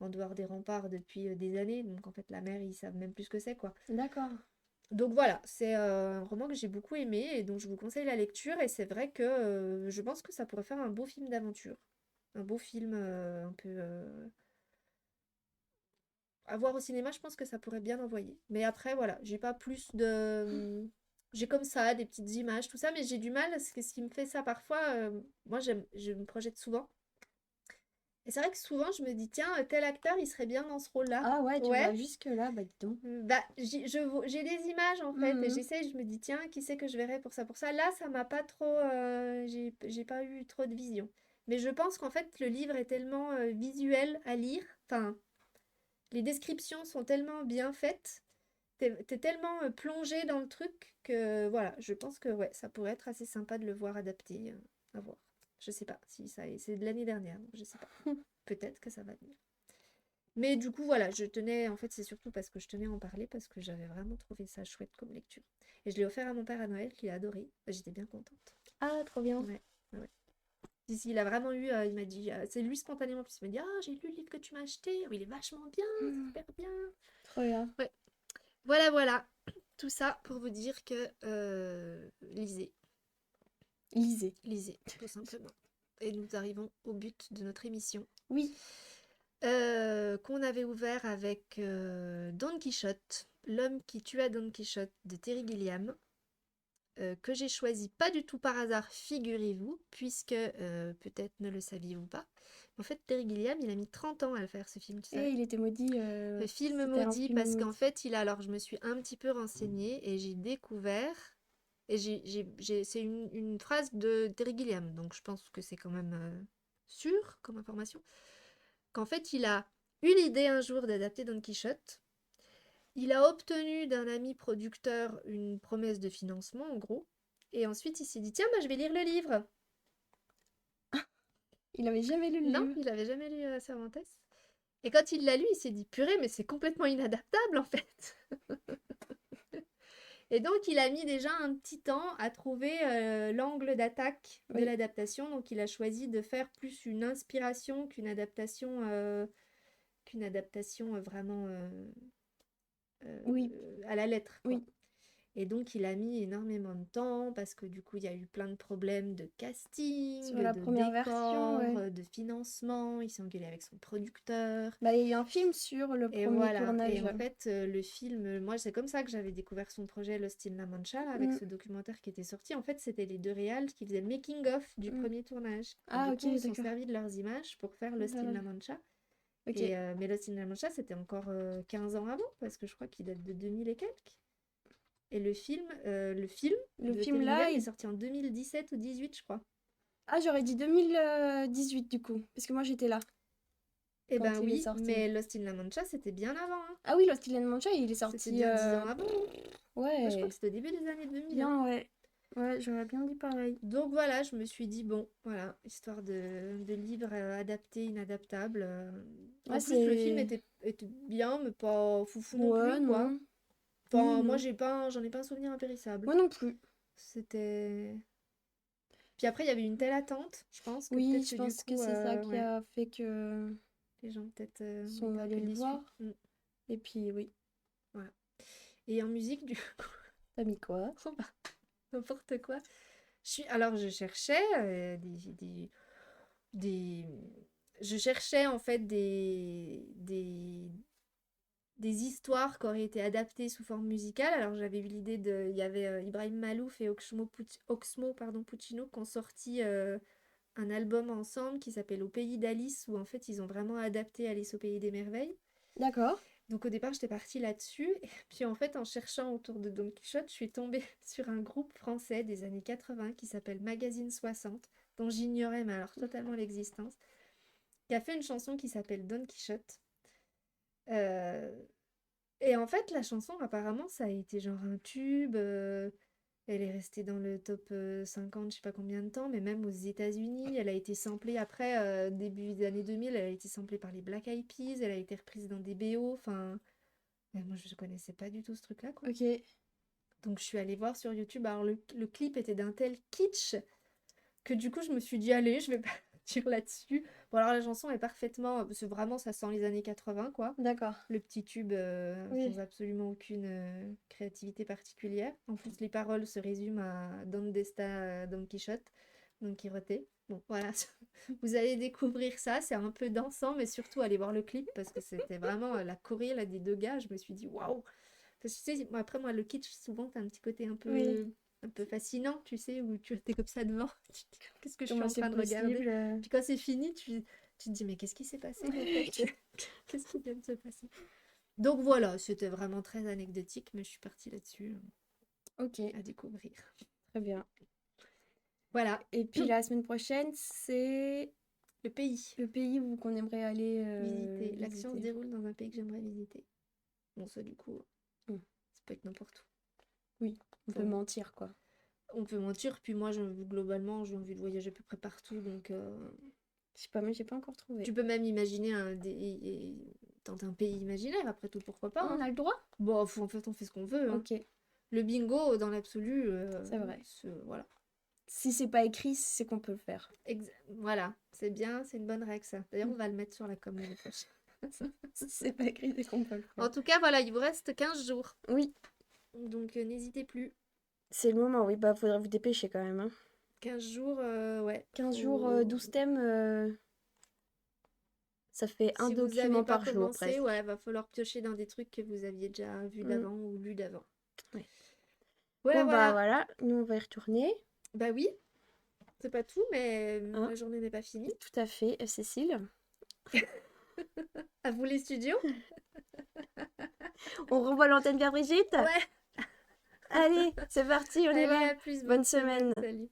[SPEAKER 1] en dehors des remparts depuis des années. Donc en fait, la mer, ils savent même plus ce que c'est, quoi.
[SPEAKER 2] D'accord.
[SPEAKER 1] Donc voilà, c'est un roman que j'ai beaucoup aimé et donc je vous conseille la lecture. Et c'est vrai que je pense que ça pourrait faire un beau film d'aventure. Un beau film un peu à voir au cinéma, je pense que ça pourrait bien envoyer. Mais après, voilà, j'ai pas plus de. J'ai comme ça des petites images, tout ça, mais j'ai du mal, parce que ce qui me fait ça parfois, moi je me projette souvent. Et c'est vrai que souvent je me dis, tiens, tel acteur, il serait bien dans ce rôle-là.
[SPEAKER 2] Ah ouais, tu vas
[SPEAKER 1] Ouais.
[SPEAKER 2] jusque-là, bah dis donc.
[SPEAKER 1] Bah, j'ai des images en fait, et
[SPEAKER 2] Mhm.
[SPEAKER 1] j'essaie, je me dis, tiens, qui c'est que je verrais pour ça, pour ça. Là, ça m'a pas trop. J'ai pas eu trop de vision. Mais je pense qu'en fait, le livre est tellement visuel à lire, enfin, les descriptions sont tellement bien faites, t'es tellement plongé dans le truc que voilà, je pense que ouais, ça pourrait être assez sympa de le voir adapté, à voir. Je sais pas si ça est, c'est de l'année dernière, donc je sais pas. Peut-être que ça va venir. Mais du coup, voilà, je tenais, en fait, c'est surtout parce que je tenais à en parler, parce que j'avais vraiment trouvé ça chouette comme lecture. Et je l'ai offert à mon père à Noël, qui a adoré. J'étais bien contente.
[SPEAKER 2] Ah, trop bien.
[SPEAKER 1] Ouais, ouais. Si, il a vraiment eu, il m'a dit, c'est lui spontanément, puis il m'a dit, ah, j'ai lu le livre que tu m'as acheté, oh, il est vachement bien, c'est super bien.
[SPEAKER 2] Trop bien.
[SPEAKER 1] Ouais, voilà, voilà. Tout ça pour vous dire que lisez,
[SPEAKER 2] Lisez.
[SPEAKER 1] lisez, tout simplement. Et nous arrivons au but de notre émission.
[SPEAKER 2] Oui.
[SPEAKER 1] Qu'on avait ouvert avec Don Quichotte, L'homme qui tua Don Quichotte de Terry Gilliam, que j'ai choisi pas du tout par hasard, figurez-vous, puisque peut-être ne le saviez-vous pas. En fait, Terry Gilliam, il a mis 30 ans à le faire ce film, tu
[SPEAKER 2] Et
[SPEAKER 1] sais.
[SPEAKER 2] il était maudit.
[SPEAKER 1] Le film
[SPEAKER 2] C'était un
[SPEAKER 1] maudit,
[SPEAKER 2] film
[SPEAKER 1] parce qu'en
[SPEAKER 2] maudit.
[SPEAKER 1] fait, alors je me suis un petit peu renseignée et j'ai découvert, et c'est une phrase de Terry Gilliam, donc je pense que c'est quand même sûr comme information, qu'en fait, il a eu l'idée un jour d'adapter Don Quichotte. Il a obtenu d'un ami producteur une promesse de financement, en gros. Et ensuite, il s'est dit, tiens, bah, je vais lire le livre.
[SPEAKER 2] Il avait jamais lu le
[SPEAKER 1] Non,
[SPEAKER 2] livre.
[SPEAKER 1] il n'avait jamais lu Cervantes. Et quand il l'a lu, il s'est dit, purée, mais c'est complètement inadaptable, en fait. Et donc, il a mis déjà un petit temps à trouver l'angle d'attaque de
[SPEAKER 2] Oui.
[SPEAKER 1] l'adaptation. Donc, il a choisi de faire plus une inspiration qu'une adaptation vraiment
[SPEAKER 2] Oui.
[SPEAKER 1] à la lettre, quoi.
[SPEAKER 2] Oui.
[SPEAKER 1] Et donc, il a mis énormément de temps parce que du coup, il y a eu plein de problèmes de casting,
[SPEAKER 2] Sur la
[SPEAKER 1] de
[SPEAKER 2] première version,
[SPEAKER 1] décor,
[SPEAKER 2] ouais.
[SPEAKER 1] de financement. Il s'est engueulé avec son producteur.
[SPEAKER 2] Bah, il y a eu un film sur le
[SPEAKER 1] Et
[SPEAKER 2] premier
[SPEAKER 1] voilà. Et
[SPEAKER 2] tournage.
[SPEAKER 1] en fait, le film, moi, c'est comme ça que j'avais découvert son projet Lost in La Mancha, là, avec
[SPEAKER 2] Mm,
[SPEAKER 1] ce documentaire qui était sorti. En fait, c'était les deux réals qui faisaient le making-of du
[SPEAKER 2] mm.
[SPEAKER 1] premier tournage. Et
[SPEAKER 2] Ah,
[SPEAKER 1] du
[SPEAKER 2] ok,
[SPEAKER 1] coup, ils se sont
[SPEAKER 2] d'accord.
[SPEAKER 1] servis de leurs images pour faire Lost in La Mancha.
[SPEAKER 2] Ok.
[SPEAKER 1] Mais Lost in La Mancha, c'était encore 15 ans avant, parce que je crois qu'il date de 2000 et quelques. Et le film
[SPEAKER 2] Le
[SPEAKER 1] de
[SPEAKER 2] film
[SPEAKER 1] Terry
[SPEAKER 2] là,
[SPEAKER 1] Gilliam est sorti en 2017 ou 18, je crois.
[SPEAKER 2] ah, j'aurais dit 2018 du coup, parce que moi j'étais là
[SPEAKER 1] Eh
[SPEAKER 2] quand
[SPEAKER 1] ben
[SPEAKER 2] il est
[SPEAKER 1] oui,
[SPEAKER 2] sorti.
[SPEAKER 1] mais Lost in La Mancha, c'était bien avant, hein.
[SPEAKER 2] Ah oui, Lost in Mancha, il est
[SPEAKER 1] C'était
[SPEAKER 2] sorti.
[SPEAKER 1] bien 10 ans avant. Moi, je crois
[SPEAKER 2] Ouais,
[SPEAKER 1] que c'était au début des années 2000, hein.
[SPEAKER 2] bien, ouais. Ouais, j'aurais bien dit pareil.
[SPEAKER 1] Donc voilà, je me suis dit, bon, voilà, histoire de livres adaptés, inadaptables.
[SPEAKER 2] Ouais,
[SPEAKER 1] En plus, le film
[SPEAKER 2] c'est.
[SPEAKER 1] était bien, mais pas foufou non
[SPEAKER 2] Ouais,
[SPEAKER 1] plus, quoi.
[SPEAKER 2] non. Oui,
[SPEAKER 1] Enfin, moi,
[SPEAKER 2] non.
[SPEAKER 1] j'en ai pas un souvenir impérissable.
[SPEAKER 2] Moi non plus.
[SPEAKER 1] C'était... Puis après, il y avait une telle attente, je pense, que
[SPEAKER 2] Oui,
[SPEAKER 1] peut-être
[SPEAKER 2] je
[SPEAKER 1] que du
[SPEAKER 2] pense que
[SPEAKER 1] coup,
[SPEAKER 2] c'est ça qui
[SPEAKER 1] ouais,
[SPEAKER 2] a fait que
[SPEAKER 1] les gens peut-être
[SPEAKER 2] sont
[SPEAKER 1] étaient un
[SPEAKER 2] allés
[SPEAKER 1] peu
[SPEAKER 2] le
[SPEAKER 1] déçus.
[SPEAKER 2] voir. Et puis, oui.
[SPEAKER 1] Voilà. Et en musique, du
[SPEAKER 2] T'as mis quoi?
[SPEAKER 1] coup, bah, n'importe quoi. Alors, je cherchais des... Je cherchais en fait des histoires qui auraient été adaptées sous forme musicale. Alors j'avais eu l'idée de... Il y avait Ibrahim Malouf et Oxmo Puccino qui ont sorti un album ensemble qui s'appelle Au pays d'Alice, où en fait ils ont vraiment adapté Alice au pays des merveilles.
[SPEAKER 2] D'accord.
[SPEAKER 1] Donc au départ j'étais partie là-dessus, et puis en fait en cherchant autour de Don Quichotte, je suis tombée sur un groupe français des années 80 qui s'appelle Magazine 60, dont j'ignorais mais alors totalement l'existence, qui a fait une chanson qui s'appelle Don Quichotte. Euh, Et en fait, la chanson, apparemment, ça a été genre un tube. Elle est restée dans le top 50, je sais pas combien de temps, mais même aux États-Unis, elle a été samplée après, début des années 2000, elle a été samplée par les Black Eyed Peas, elle a été reprise dans des BO. Enfin, moi, je connaissais pas du tout ce truc-là, quoi.
[SPEAKER 2] Ok.
[SPEAKER 1] Donc, je suis allée voir sur YouTube. Alors, le clip était d'un tel kitsch que du coup, je me suis dit, allez, je vais pas partir là-dessus. Bon, alors, la chanson est parfaitement. Parce que vraiment, ça sent les années 80, quoi.
[SPEAKER 2] D'accord.
[SPEAKER 1] Le petit tube
[SPEAKER 2] Oui.
[SPEAKER 1] sans absolument aucune créativité particulière. En plus, les paroles se résument à Donde está Don Quichotte, Don Quixote. Bon, voilà, vous allez découvrir ça. C'est un peu dansant, mais surtout allez voir le clip parce que c'était vraiment la choré là, des deux gars. Je me suis dit waouh! Parce que tu sais, après, moi, le kitsch, souvent, t'as un petit côté
[SPEAKER 2] Oui.
[SPEAKER 1] un peu fascinant, tu sais, où tu es comme ça devant. Tu te dis, qu'est-ce que je suis
[SPEAKER 2] Comment
[SPEAKER 1] en
[SPEAKER 2] c'est
[SPEAKER 1] train de regarder?
[SPEAKER 2] possible?
[SPEAKER 1] Puis quand c'est fini, tu te dis, mais qu'est-ce qui s'est passé en fait? Qu'est-ce qui vient de se passer? Donc voilà, c'était vraiment très anecdotique, mais je suis partie là-dessus
[SPEAKER 2] Ok,
[SPEAKER 1] à découvrir.
[SPEAKER 2] très bien.
[SPEAKER 1] Voilà,
[SPEAKER 2] Et puis la semaine prochaine, c'est
[SPEAKER 1] le pays
[SPEAKER 2] le pays où qu'on aimerait aller
[SPEAKER 1] visiter. L'action se
[SPEAKER 2] visiter.
[SPEAKER 1] déroule dans un pays que j'aimerais visiter. Bon, ça du coup,
[SPEAKER 2] Mm.
[SPEAKER 1] ça peut être n'importe où.
[SPEAKER 2] Oui, on peut
[SPEAKER 1] Enfin,
[SPEAKER 2] mentir, quoi.
[SPEAKER 1] on peut mentir, puis moi, globalement, j'ai envie de voyager à peu près partout, donc
[SPEAKER 2] Je sais pas, mais j'ai pas encore trouvé.
[SPEAKER 1] tu peux même imaginer tenter un pays imaginaire, après tout, pourquoi pas,
[SPEAKER 2] On
[SPEAKER 1] hein.
[SPEAKER 2] a le droit?
[SPEAKER 1] Bon, en fait, on fait ce qu'on veut, hein.
[SPEAKER 2] Ok,
[SPEAKER 1] Le bingo, dans l'absolu,
[SPEAKER 2] c'est vrai.
[SPEAKER 1] voilà.
[SPEAKER 2] Si c'est pas écrit, c'est qu'on peut le faire.
[SPEAKER 1] Voilà, c'est bien, c'est une bonne règle ça. D'ailleurs, on va le mettre sur la com l'année prochaine.
[SPEAKER 2] Si c'est pas écrit, c'est qu'on peut le
[SPEAKER 1] En
[SPEAKER 2] faire.
[SPEAKER 1] tout cas, voilà, il vous reste 15 jours.
[SPEAKER 2] Oui,
[SPEAKER 1] Donc, n'hésitez plus.
[SPEAKER 2] c'est le moment, oui. Bah, faudrait vous dépêcher quand même. Hein.
[SPEAKER 1] 15 jours, ouais.
[SPEAKER 2] 15
[SPEAKER 1] faut-
[SPEAKER 2] jours, 12 thèmes, ça fait un
[SPEAKER 1] Si vous n'avez
[SPEAKER 2] document
[SPEAKER 1] pas
[SPEAKER 2] par jour,
[SPEAKER 1] commencé,
[SPEAKER 2] presque.
[SPEAKER 1] ouais, va falloir piocher dans des trucs que vous aviez déjà vus
[SPEAKER 2] Mm.
[SPEAKER 1] d'avant ou lus d'avant.
[SPEAKER 2] Ouais.
[SPEAKER 1] Voilà,
[SPEAKER 2] Bon, bah
[SPEAKER 1] voilà.
[SPEAKER 2] voilà, nous on va y retourner.
[SPEAKER 1] Bah oui, c'est pas tout, mais
[SPEAKER 2] Hein.
[SPEAKER 1] la journée n'est pas finie.
[SPEAKER 2] Tout à fait, Cécile.
[SPEAKER 1] À vous les studios.
[SPEAKER 2] On revoit l'antenne vers Brigitte?
[SPEAKER 1] Ouais,
[SPEAKER 2] Allez, c'est parti, on y
[SPEAKER 1] allez,
[SPEAKER 2] va.
[SPEAKER 1] à plus,
[SPEAKER 2] Bonne semaine.
[SPEAKER 1] Salut.